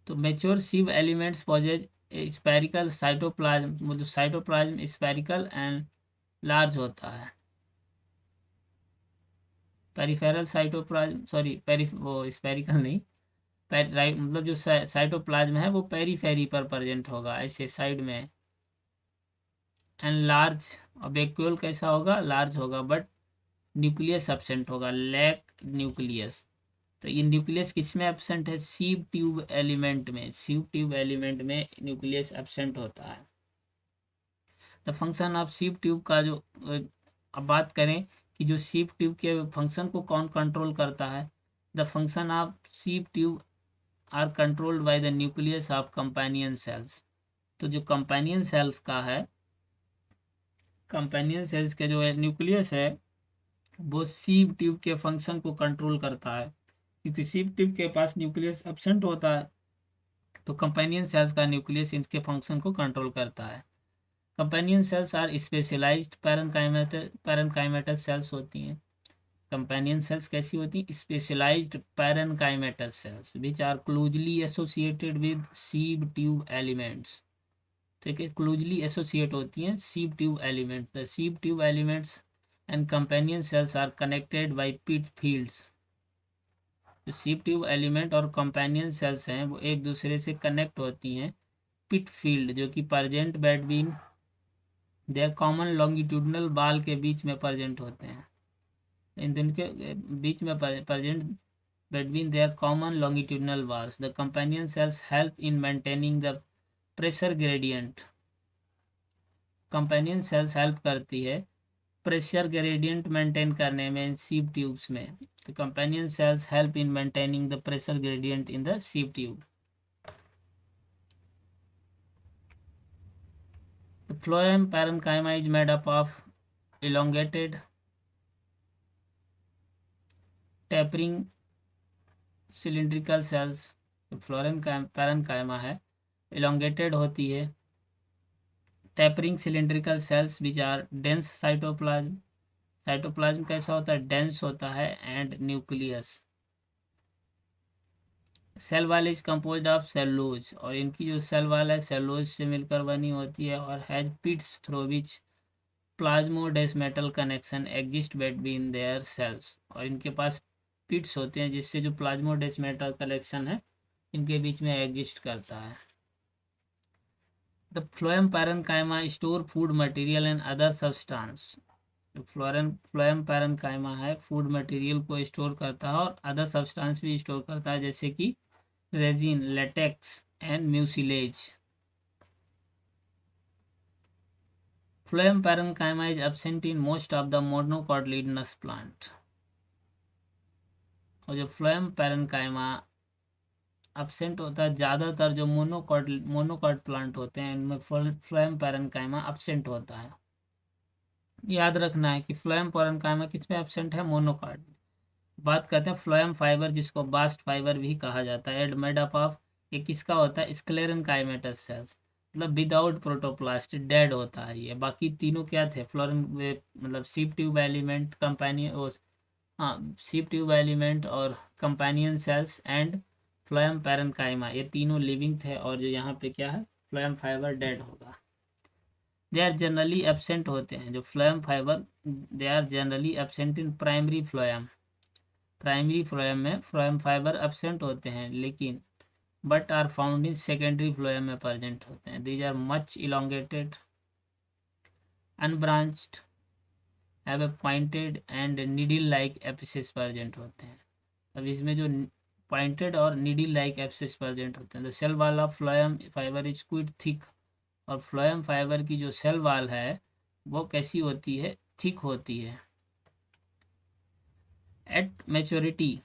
तो मेच्योर सीप एलिमेंट्स पॉजेज स्पेरिकल साइटोप्लाज्म, वो जो साइटोप्लाज्म स्पेरिकल एंड लार्ज होता है। पेरिफेरल साइटोप्लाज्म, सॉरी पेरी वो स्पेरिकल नहीं, राइट, मतलब जो साइटोप्लाज्म है वो पेरीफेरी पर प्रेजेंट होगा, ऐसे साइड में। एंड लार्ज, और वैक्यूल कैसा होगा, लार्ज होगा, बट न्यूक्लियस एब्सेंट होगा, लैक न्यूक्लियस। तो ये न्यूक्लियस किस में एब्सेंट है, सीप ट्यूब एलिमेंट में। सीप ट्यूब एलिमेंट में न्यूक्लियस एब्सेंट होता है। The function of sieve tube का जो अब बात करें कि जो सीप ट्यूब के फंक्शन को कौन कंट्रोल करता है, the function of sieve tube are controlled by the nucleus of companion cells. तो जो कंपेनियन सेल्स का है, कंपेनियन सेल्स के जो है न्यूक्लियस है, वो सीप ट्यूब के फंक्शन को कंट्रोल करता है, क्योंकि सीप ट्यूब के पास न्यूक्लियस एब्सेंट होता है, तो कंपेनियन सेल्स का न्यूक्लियस इनके फंक्शन को कंट्रोल करता है। Companion cells are specialised parenchymatous cells होती हैं। कंपेनियन सेल्स कैसी होती हैं, specialised parenchymatous cells which are closely associated with sieve tube elements. ठीक है, क्लोजली एसोसिएट होती हैं sieve tube elements. The sieve tube elements and companion cells are connected by pit fields. जो सीप ट्यूब एलिमेंट और कंपेनियन सेल्स हैं वो एक दूसरे से कनेक्ट होती हैं पिट फील्ड, जो कि present between their common longitudinal बाल के बीच में परजेंट होते हैं। इन दोनों के बीच में present between their common longitudinal walls. The companion cells help in maintaining the pressure gradient. Companion cells help करती है प्रेशर ग्रेडियंट मेंटेन करने में इन सीप ट्यूब्स में। तो companion cells help in maintaining the pressure gradient in the sieve tube. The phloem parenchyma is made up of elongated tapering cylindrical cells। Phloem parenchyma है, elongated होती है, tapering cylindrical cells which are dense cytoplasm। Cytoplasm कैसा होता है, डेंस होता है, and nucleus. Cell wall is composed of cellulose, और इनकी जो सेल वाल है सेलुलोज से मिलकर बनी होती है, और has pits through which plasmodesmatal connection exist between their cells, और इनके पास पिट्स होते हैं जिससे जो प्लाज्मोडेस्मेटल कनेक्शन है इनके बीच में एग्जिस्ट करता है। The phloem parenchyma store food material and other substance. Phloem parenchyma है फूड मटेरियल को स्टोर करता है और अदर सब्सटेंस भी स्टोर करता है, जैसे कि resin, latex and mucilage. Phloem parenchyma is absent in most of the monocotyledonous plant. और जो फ्लोएम पैरेन्काइमा एब्सेंट होता है, ज़्यादातर जो मोनोकॉट प्लांट होते हैं इनमें फ्लोएम पैरेन्काइमा एब्सेंट होता है। याद रखना है कि फ्लोएम पैरेन्काइमा किस में एब्सेंट है, मोनोकॉट। बात करते हैं फ्लोएम फाइबर, जिसको बास्ट फाइबर भी कहा जाता है। एड मेड अप ऑफ, ये किसका होता है, स्क्लेरेनकाइमेटस सेल्स, मतलब विदाउट प्रोटोप्लास्ट, डेड होता है ये। बाकी तीनों क्या थे, फ्लोएम मतलब सीप ट्यूब एलिमेंट, कंपेनियन, हाँ सीप ट्यूब एलिमेंट और companion sales and phloem parenchyma, ये तीनों लिविंग थे। और जो यहाँ पे क्या है, फ्लोएम फाइबर डेड होगा। दे आर जनरली एब्सेंट होते हैं जो phloem fibre, they are generally absent in primary phloem. Primary phloem में फ्लोएम फाइबर एब्सेंट होते हैं, लेकिन but are found in secondary phloem में प्रेजेंट होते हैं। These are much elongated, unbranched, have a pointed and needle like apices present होते हैं। अब इसमें जो पॉइंटेड और नीडल लाइक एपिसेस प्रेजेंट होते हैं। The cell wall of phloem fibre is quite thick, और फ्लोएम फाइबर की जो सेल वॉल है वो कैसी होती है, थिक होती है। At maturity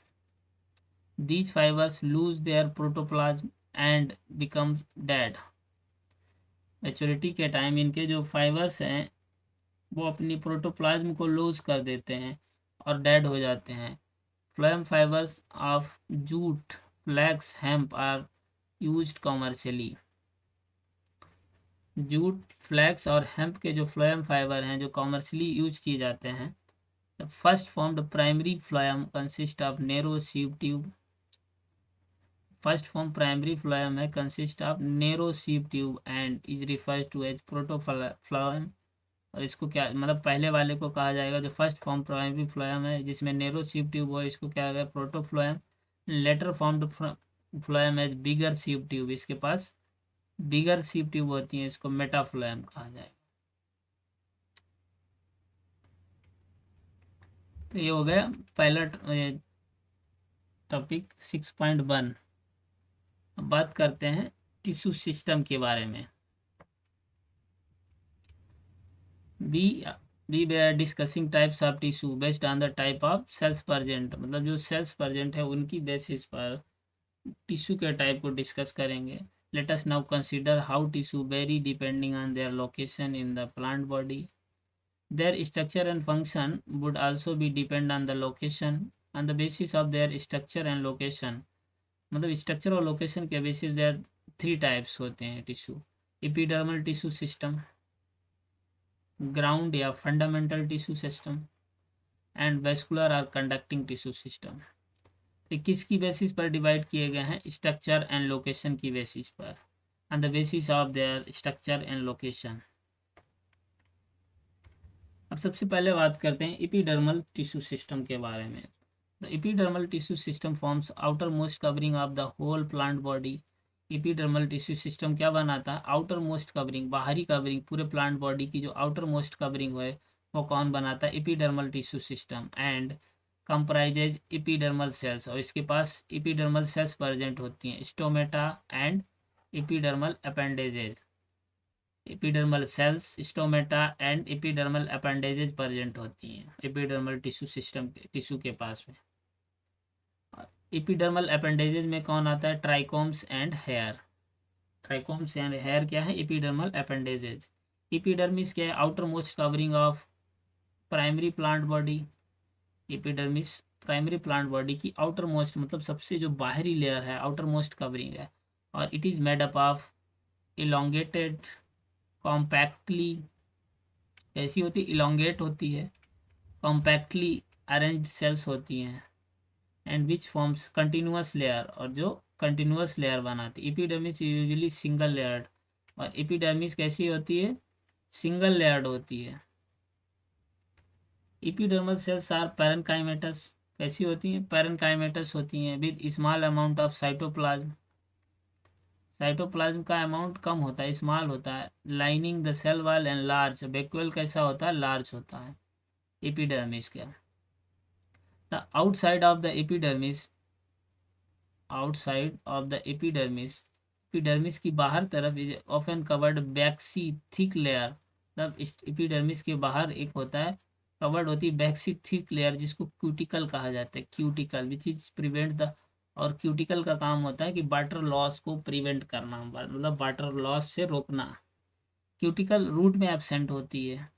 these fibers lose their protoplasm and becomes dead। Maturity के टाइम इनके जो फाइबर्स हैं वो अपनी प्रोटोप्लाज्म को लूज कर देते हैं और डेड हो जाते हैं। Phloem fibres of jute, flax, hemp are used commercially. Jute, flax और हेम्प के जो फ्लोएम फाइबर हैं जो कॉमर्शियली यूज किए जाते हैं। The first formed primary phloem consist of narrow sieve tube. First form primary phloem है consist of narrow sieve tube and is refers to as protophloem. और इसको क्या मतलब, पहले वाले को कहा जाएगा जो फर्स्ट फॉर्म प्राइमरी फ्लोएम है जिसमें नैरो सीव ट्यूब हो, इसको क्या कहा protophloem. Later formed phloem has bigger sieve tube, इसके पास बिगर सीव ट्यूब होती है, इसको मेटाफ्लोएम कहा जाएगा। तो ये हो गया पहला टॉपिक 6.1। अब बात करते हैं टिश्यू सिस्टम के बारे में। we were discussing types of tissue based on the type of cells present, मतलब जो सेल्स प्रेजेंट है उनकी बेसिस पर टिश्यू के टाइप को डिस्कस करेंगे। Let us now consider how tissue vary depending on their location in the plant body. Their structure and function would also be depend on the location. On the basis of their structure and location, मतलब स्ट्रक्चर और लोकेशन के बेसिस देयर 3 टाइप्स होते हैं tissue. Epidermal tissue system, ground या fundamental tissue system and vascular और कंडक्टिंग टिश्यू सिस्टम। ये किसकी बेसिस पर डिवाइड किए गए हैं, स्ट्रक्चर एंड लोकेशन की बेसिस पर, on the basis of their structure and location. अब सबसे पहले बात करते हैं एपिडर्मल टिश्यू सिस्टम के बारे में। The epidermal tissue system forms outermost covering of the whole plant body. Epidermal tissue system क्या बनाता है, आउटर मोस्ट कवरिंग, बाहरी कवरिंग, पूरे प्लांट बॉडी की जो आउटर मोस्ट कवरिंग है वो कौन बनाता है, epidermal tissue system. And comprises epidermal cells, और इसके पास एपिडर्मल सेल्स प्रेजेंट होती हैं, stomata and epidermal appendages. Epidermal cells, stomata and epidermal appendages present होती हैं एपिडर्मल टिश्यू सिस्टम टिश्यू के पास में। एपिडर्मल अपेंडेजेज में कौन आता है, trichomes and hair. Trichomes and hair क्या है, एपिडर्मल अपेंडेजेज। एपिडर्मिस क्या है, outermost covering of primary plant body. Epidermis primary plant body की आउटर मोस्ट, मतलब सबसे जो बाहरी लेयर है, आउटर मोस्ट कवरिंग है। और it is made up of elongated, compactly, कैसी होती है, इलोंगेट होती है, कॉम्पैक्टली अरेंज्ड सेल्स होती हैं, and which forms continuous layer, और जो कंटिन्यूअस लेयर बनाती है। एपिडर्मिस यूजुअली सिंगल लेयर्ड, और एपिडर्मिस कैसी होती है, सिंगल लेयर्ड होती है। एपिडर्मल सेल्स आर पैरेन्काइमेटस, कैसी होती हैं, पैरेन्काइमेटस होती हैं, with small amount of cytoplasm. Cytoplasm का अमाउंट कम होता है, स्मॉल होता है। Lining the cell wall and large, vacuole कैसा होता है, लार्ज होता है। एपिडर्मिस का। The outside of the epidermis, outside of the epidermis, epidermis की बाहर तरफ is often covered waxy thick layer. मतलब एपिडर्मिस के बाहर एक होता है, कवर्ड होती है बैक्सी थिक लेयर, जिसको क्यूटिकल कहा जाता है, cuticle which is prevent the, और क्यूटिकल का काम होता है कि वाटर लॉस को प्रिवेंट करना, मतलब वाटर लॉस से रोकना। क्यूटिकल रूट में एब्सेंट होती है,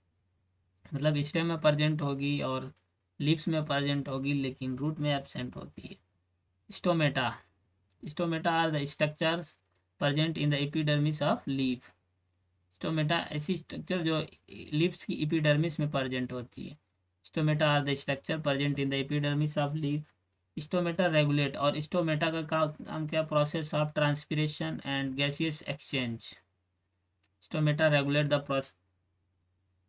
मतलब स्टेम में प्रेजेंट होगी और लिप्स में प्रेजेंट होगी, लेकिन रूट में एब्सेंट होती है। Stomata, stomata are the structures present in the epidermis of leaf. Stomata ऐसी स्ट्रक्चर जो लीव्स की एपिडर्मिस में प्रेजेंट होती है। Stomata are the structure present in the epidermis of leaf. Stomata regulate, और स्टोमेटा का काम क्या, process of transpiration and gaseous exchange. Stomata regulate the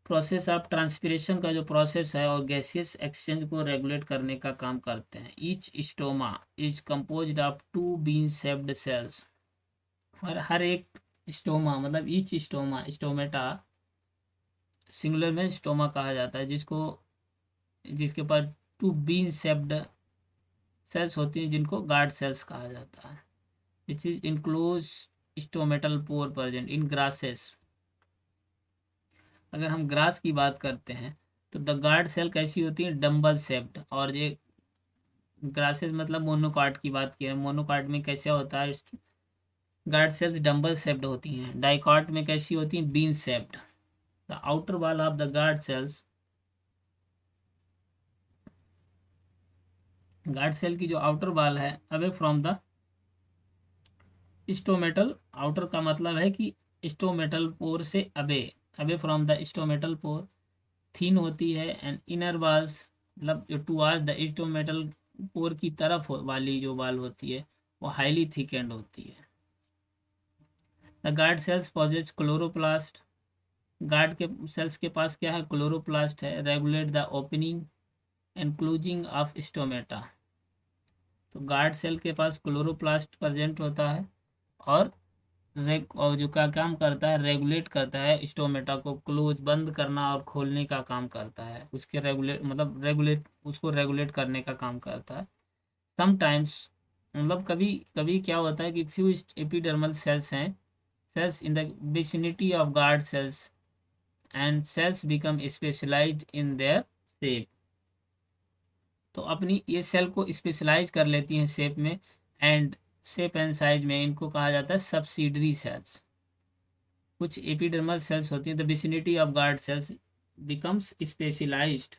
process of transpiration का जो प्रोसेस है और गैसियस एक्सचेंज को रेगुलेट करने का काम करते हैं। Each stoma is composed of 2 bean shaped cells. और हर एक स्टोमा, मतलब ईच स्टोमा, स्टोमेटा सिंगुलर में स्टोमा कहा जाता है, जिसके पास 2 बीन शेप्ड सेल्स होती हैं, जिनको गार्ड सेल्स कहा जाता है। Which is enclose stomatal pore present in grasses. अगर हम ग्रास की बात करते हैं तो द गार्ड सेल कैसी होती है, डम्बल शेप्ड। और ये ग्रासेस मतलब मोनोकाट की बात की है, मोनोकाट में कैसे होता है, गार्ड सेल्स डम्बल शेप्ड होती हैं। डाइकॉट में कैसी होती हैं, bean shaped. The outer wall of the guard cells, guard cell की जो आउटर वॉल है away from the stomatal, outer का मतलब है कि स्टोमेटल पोर से away, away from the stomatal pore thin होती है। एंड इनर वॉल्स, मतलब जो टुवर्ड्स द स्टोमेटल पोर की तरफ वाली जो वाल होती है वो हाईली थिकेंड होती है। The guard cells possess chloroplast, guard के सेल्स के पास क्या है, क्लोरोप्लास्ट है। Regulate the opening and closing of stomata, तो गार्ड सेल के पास क्लोरोप्लास्ट प्रेजेंट होता है और और जो क्या काम करता है, रेगुलेट करता है स्टोमेटा को, क्लोज बंद करना और खोलने का काम करता है, उसके रेगुलेट मतलब रेगुलेट, उसको रेगुलेट करने का काम करता है। समटाइम्स, मतलब कभी कभी क्या होता है कि फ्यू एपिडर्मल सेल्स हैं, cells in the vicinity of guard cells and cells become specialized in their shape। तो अपनी ये सेल को स्पेशलाइज कर लेती हैं शेप में, एंड शेप एंड साइज में, इनको कहा जाता है सब्सिडरी सेल्स। कुछ एपिडर्मल सेल्स होती हैं, the vicinity of guard cells becomes specialised,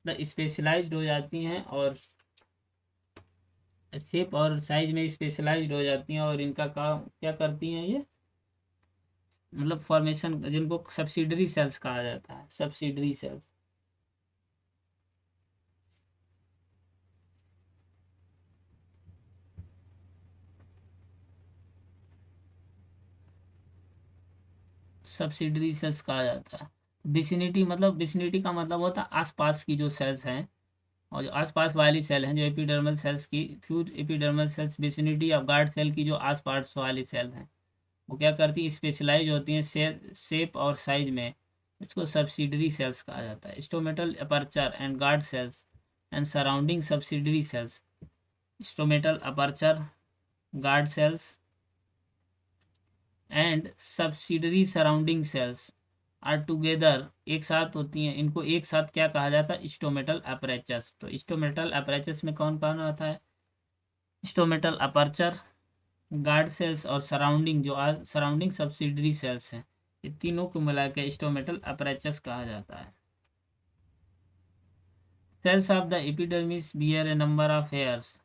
the specialised हो जाती हैं और शेप और साइज में स्पेशलाइज्ड हो जाती हैं, और इनका काम क्या करती हैं ये, मतलब फॉर्मेशन, जिनको सब्सिडरी सेल्स कहा जाता है, सब्सिडरी सेल्स। सब्सिडरी सेल्स कहा जाता है। विसिनिटी, मतलब विसिनिटी का मतलब होता है आसपास की जो सेल्स हैं, और जो आसपास वाली सेल हैं, जो एपिडर्मल सेल्स की, few epidermal cells vicinity of guard cell की जो आसपास वाली सेल हैं, वो क्या करती है, स्पेशलाइज होती हैं शेप और साइज में, इसको सब्सिडरी सेल्स कहा जाता है। Stomatal aperture and guard cells and surrounding subsidiary cells, stomatal aperture, guard cells and subsidiary surrounding cells are together, एक साथ होती हैं, इनको एक साथ क्या कहा जाता है, स्टोमेटल अपरेचस। तो स्टोमेटल अपरेचस में कौन कौन आता है, स्टोमेटल अपर्चर, गार्ड सेल्स और सराउंडिंग, जो सराउंडिंग सब्सिडरी सेल्स हैं, ये तीनों को मिलाकर स्टोमेटल अपरेचस कहा जाता है। Cells of the epidermis bear a number of hairs,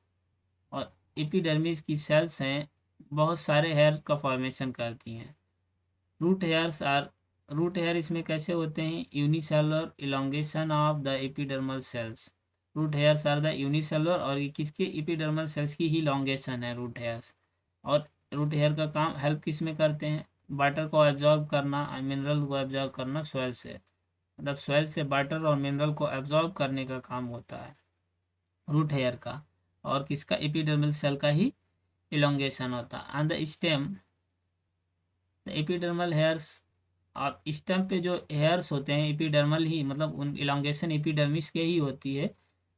और एपिडर्मिस की सेल्स हैं बहुत सारे हेयर का फॉर्मेशन करती हैं। Root hairs are, root hair इसमें कैसे होते हैं, unicellular elongation of the epidermal cells. Root hairs are the unicellular, और ये किसके, एपिडर्मल सेल्स की ही इलोंगेशन है रूट हेयर्स। और रूट हेयर का काम हेल्प किस में करते हैं, वाटर को एब्जॉर्ब करना, मिनरल को एब्जॉर्ब करना सॉइल से, मतलब सॉइल से वाटर और मिनरल को एब्जॉर्ब करने का काम होता है रूट हेयर का। और किसका, एपिडर्मल सेल का ही इलोंगेशन होता है। On the stem, the epidermal hairs और स्टेम पे जो हेयर्स होते हैं एपिडर्मल ही, मतलब उन इलांगेशन एपिडर्मिस के ही होती है,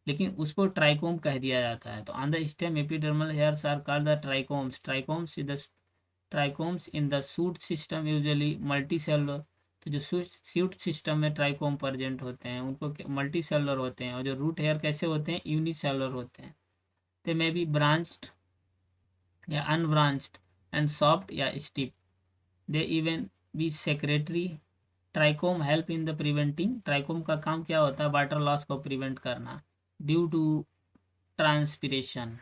लेकिन उसको ट्राइकोम कह दिया जाता है। तो on the stem epidermal hairs are called the trichomes. Trichomes in the shoot system usually multicellular. तो जो शूट सिस्टम में ट्राइकोम प्रेजेंट होते हैं उनको मल्टी सेलुलर होते हैं, और जो रूट हेयर कैसे होते हैं, यूनिसेलुलर होते हैं। दे मे बी ब्रांच्ड या अनब्रांच्ड एंड सॉफ्ट या stiff. They even be secretory. Trichome help in the preventing. Trichome का काम क्या होता है, वाटर लॉस को प्रिवेंट करना ड्यू टू ट्रांसपिरेशन।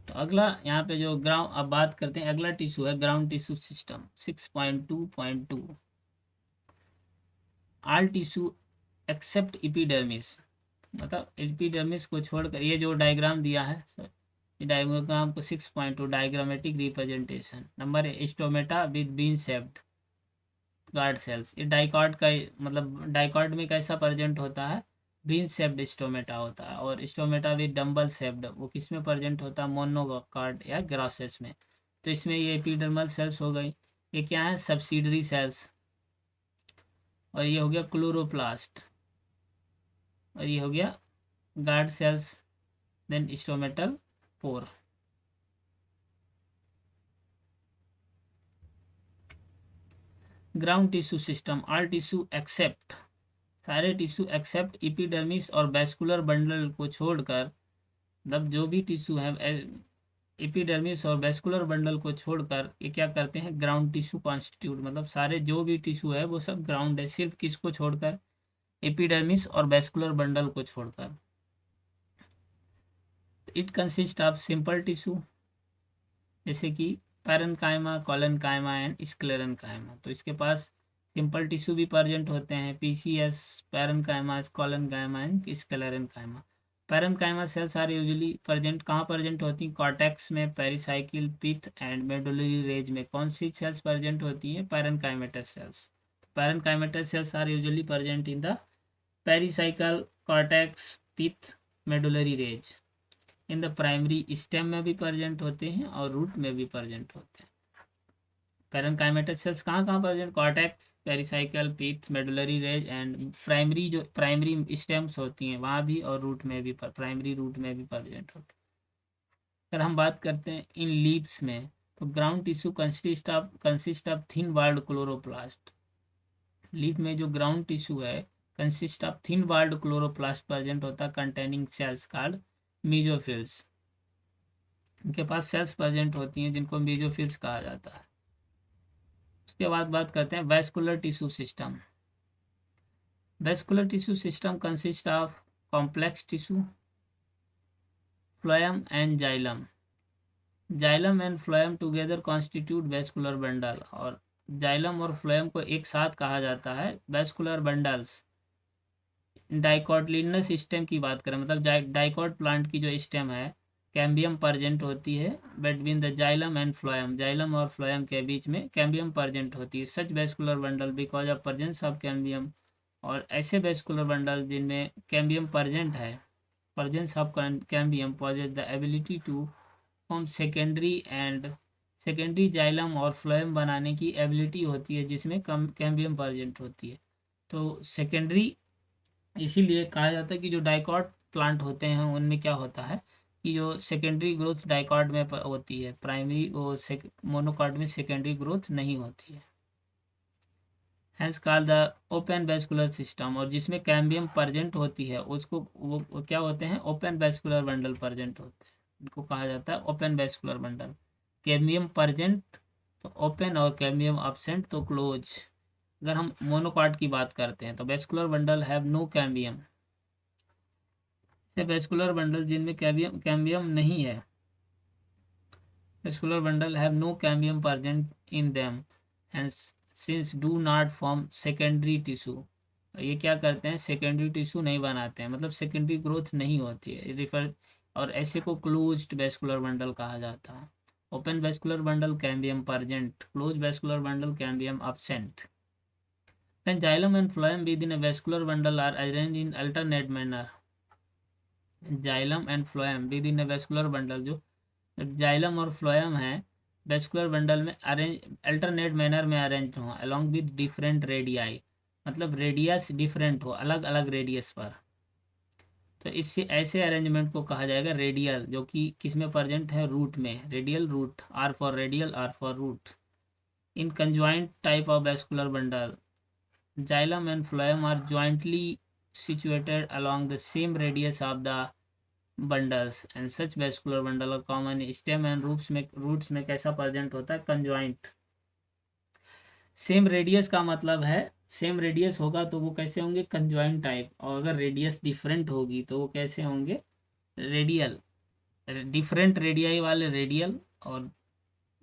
तो अगला यहाँ पे जो ग्राउंड, अब बात करते हैं, अगला टिश्यू है ground tissue system 6.2.2। All tissue except epidermis, मतलब एपिडर्मिस को छोड़कर, ये जो डायग्राम दिया है, ये डायग्राम को 6.2 डायग्रामेटिक रिप्रेजेंटेशन। नंबर है stomata with bean shaped guard cells. ये डाइकॉट का, मतलब डाइकॉट में कैसा प्रेजेंट होता है, बीन शेप्ड स्टोमेटा होता है। और स्टोमेटा विद डम्बल शेप्ड वो किस में प्रेजेंट होता है, मोनोकॉट या ग्रासेस में। तो इसमें ये एपिडर्मल सेल्स हो गई। ये क्या है, सब्सिडरी सेल्स। और ये हो गया क्लोरोप्लास्ट। और ये हो गया guard cells, then stomatal pore. Ground tissue system all tissue except, सारे टिश्यू एक्सेप्ट एपिडर्मिस और वैस्कुलर बंडल को छोड़कर, मतलब जो भी टिश्यू है एपिडर्मिस और वैस्कुलर बंडल को छोड़कर ये क्या करते हैं, ग्राउंड टिश्यू कॉन्स्टिट्यूट। मतलब सारे जो भी टिश्यू है वो सब ग्राउंड है, सिर्फ किसको छोड़कर, एपिडर्मिस और वैस्कुलर बंडल को छोड़कर। It consist of simple tissue जैसे कि पैरेन्काइमा, कोलेनकाइमा एंड स्क्लेरेन्काइमा। तो इसके पास सिंपल टिश्यू भी प्रेजेंट होते हैं, PCS, parenchyma, collenchyma and sclerenchyma. Parenchyma cells are usually present, कहाँ प्रेजेंट होती हैं, कॉर्टेक्स में, pericycle, pith and medullary rays में। कौन सी सेल्स प्रेजेंट होती हैं, parenchymatous cells. Parenchymatous cells are usually present in the pericycle, cortex, pith, medullary rays. In the primary stem में भी प्रेजेंट होते हैं और रूट में भी प्रेजेंट होते हैं। पैरेन्काइमेटस सेल्स कहाँ कहाँ present, cortex, pericycle, pith, medullary rays and primary, जो प्राइमरी स्टेम्स होती हैं वहाँ भी, और रूट में भी, प्राइमरी रूट में भी प्रेजेंट होते हैं। अगर हम बात करते हैं इन लीव्स में, तो ground tissue consist of thin walled chloroplast. Leaf में जो ग्राउंड टिश्यू है consist of thin walled chloroplast present होता है, कंटेनिंग सेल्स कॉल्ड मेसोफिल्स। इनके पास सेल्स प्रेजेंट होती हैं जिनको मेसोफिल्स कहा जाता है। उसके बाद बात करते हैं vascular tissue system. Vascular tissue system consist of complex tissue, phloem and xylem. Xylem and phloem together constitute vascular bundle. और जाइलम और फ्लोएम को एक साथ कहा जाता है वैस्कुलर बंडल्स। डाइकोटिलिनस स्टेम की बात करें, मतलब डाइकोट प्लांट की जो स्टेम है, कैम्बियम प्रेजेंट होती है between the xylem and phloem. Xylem और फ्लोएम के बीच में कैम्बियम प्रेजेंट होती है। Such vascular bundle because of presence of cambium. और ऐसे वैस्कुलर बंडल जिनमें कैम्बियम प्रेजेंट है, presence of cambium possess the ability to form secondary xylem और फ्लोएम बनाने की एबिलिटी होती है जिसमें कैम्बियम प्रेजेंट होती है। तो सेकेंडरी, इसीलिए कहा जाता है कि जो डाइकॉट प्लांट होते हैं उनमें क्या होता है कि जो सेकेंडरी ग्रोथ डाइकॉट में होती है, प्राइमरी वो मोनोकॉट में सेकेंडरी ग्रोथ नहीं होती है। Hence called the open vascular system. और जिसमें कैम्बियम प्रेजेंट होती है उसको वो क्या होते हैं, ओपन वैस्कुलर बंडल प्रेजेंट होते हैं, उनको कहा जाता है open vascular bundle. Cambium present तो ओपन, और कैम्बियम एब्सेंट तो क्लोज। अगर हम मोनोकॉट की बात करते हैं तो vascular bundle have no cambium. Vascular bundle जिनमें कैम्बियम नहीं है, vascular bundle have no cambium present in them and since do not form secondary tissue. ये क्या करते हैं, सेकेंडरी टिश्यू नहीं बनाते हैं, मतलब सेकेंडरी ग्रोथ नहीं होती है, रिफर। और ऐसे को क्लोज्ड वैस्कुलर बंडल कहा जाता है। Open vascular bundle cambium present. Closed vascular bundle cambium absent. Then xylem and phloem within a vascular bundle are arranged in alternate manner. Xylem and phloem within a vascular bundle, जो जाइलम और फ्लोएम है वेस्कुलर बंडल में अरेंज अल्टरनेट मैनर में अरेंज हो अलॉन्ग विद डिफरेंट रेडियाई, मतलब रेडियस डिफरेंट हो, अलग अलग रेडियस पर। तो इससे ऐसे अरेंजमेंट को कहा जाएगा रेडियल, जो कि किस में प्रेजेंट है, रूट में, radial root, are for radial, are for root. In conjoint type of vascular bundle xylem and phloem are jointly situated along the same radius of the bundles and such vascular bundle are common stem and roots में कैसा प्रेजेंट होता है, कंजॉइंट। सेम रेडियस का मतलब है सेम रेडियस होगा तो वो कैसे होंगे, कंजॉइंट टाइप, और अगर रेडियस डिफरेंट होगी तो वो कैसे होंगे, रेडियल। डिफरेंट रेडियाई वाले रेडियल और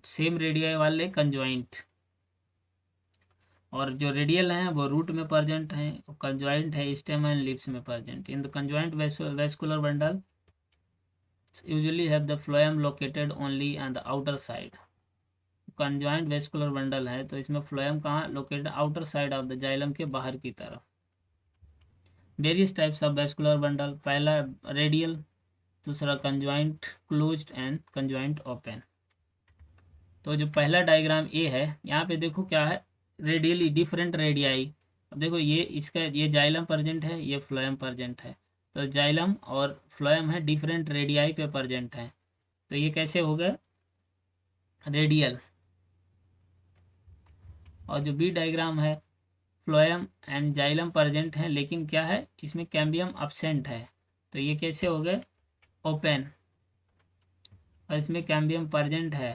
सेम रेडियाई वाले कंजॉइंट, और जो रेडियल हैं वो रूट में प्रेजेंट हैं, कंजॉइंट है स्टेम एंड लिप्स में present. In the conjoint vascular bundle usually have the phloem located only on the outer side. Conjoint vascular bundle है तो इसमें फ्लोएम कहाँ located, outer side of the xylem के बाहर की तरफ। Various types of vascular bundle, पहला रेडियल, दूसरा conjoint closed end conjoint open. तो जो पहला डायग्राम ए है, यहाँ पे देखो क्या है, रेडियली डिफरेंट रेडियाई। अब देखो ये इसका ये जाइलम प्रेजेंट है, ये फ्लोएम प्रेजेंट है, तो जाइलम और फ्लोएम है डिफरेंट रेडियाई पे प्रेजेंट है, तो ये कैसे हो गए, रेडियल। और जो बी डायग्राम है, फ्लोएम एंड जाइलम प्रेजेंट है लेकिन क्या है, इसमें कैम्बियम अब्सेंट है, तो ये कैसे हो गए, ओपन। और इसमें कैम्बियम प्रेजेंट है,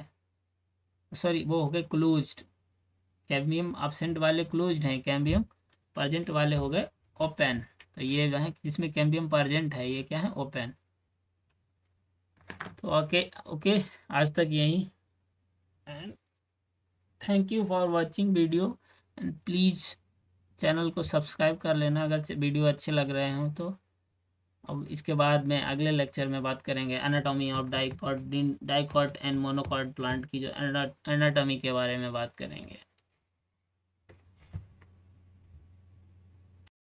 सॉरी वो हो गए क्लोज्ड। कैम्बियम अब्सेंट वाले क्लोज्ड हैं, कैम्बियम प्रेजेंट वाले हो गए ओपन। तो ये जो है जिसमें कैम्बियम प्रेजेंट है ये क्या है, ओपन। तो ओके आज तक यही, and thank you for watching video, and please channel को सब्सक्राइब कर लेना अगर वीडियो अच्छे लग रहे हो तो। अब इसके बाद में अगले लेक्चर में बात करेंगे anatomy of dicot and monocot plant की, जो एनाटॉमी के बारे में बात करेंगे।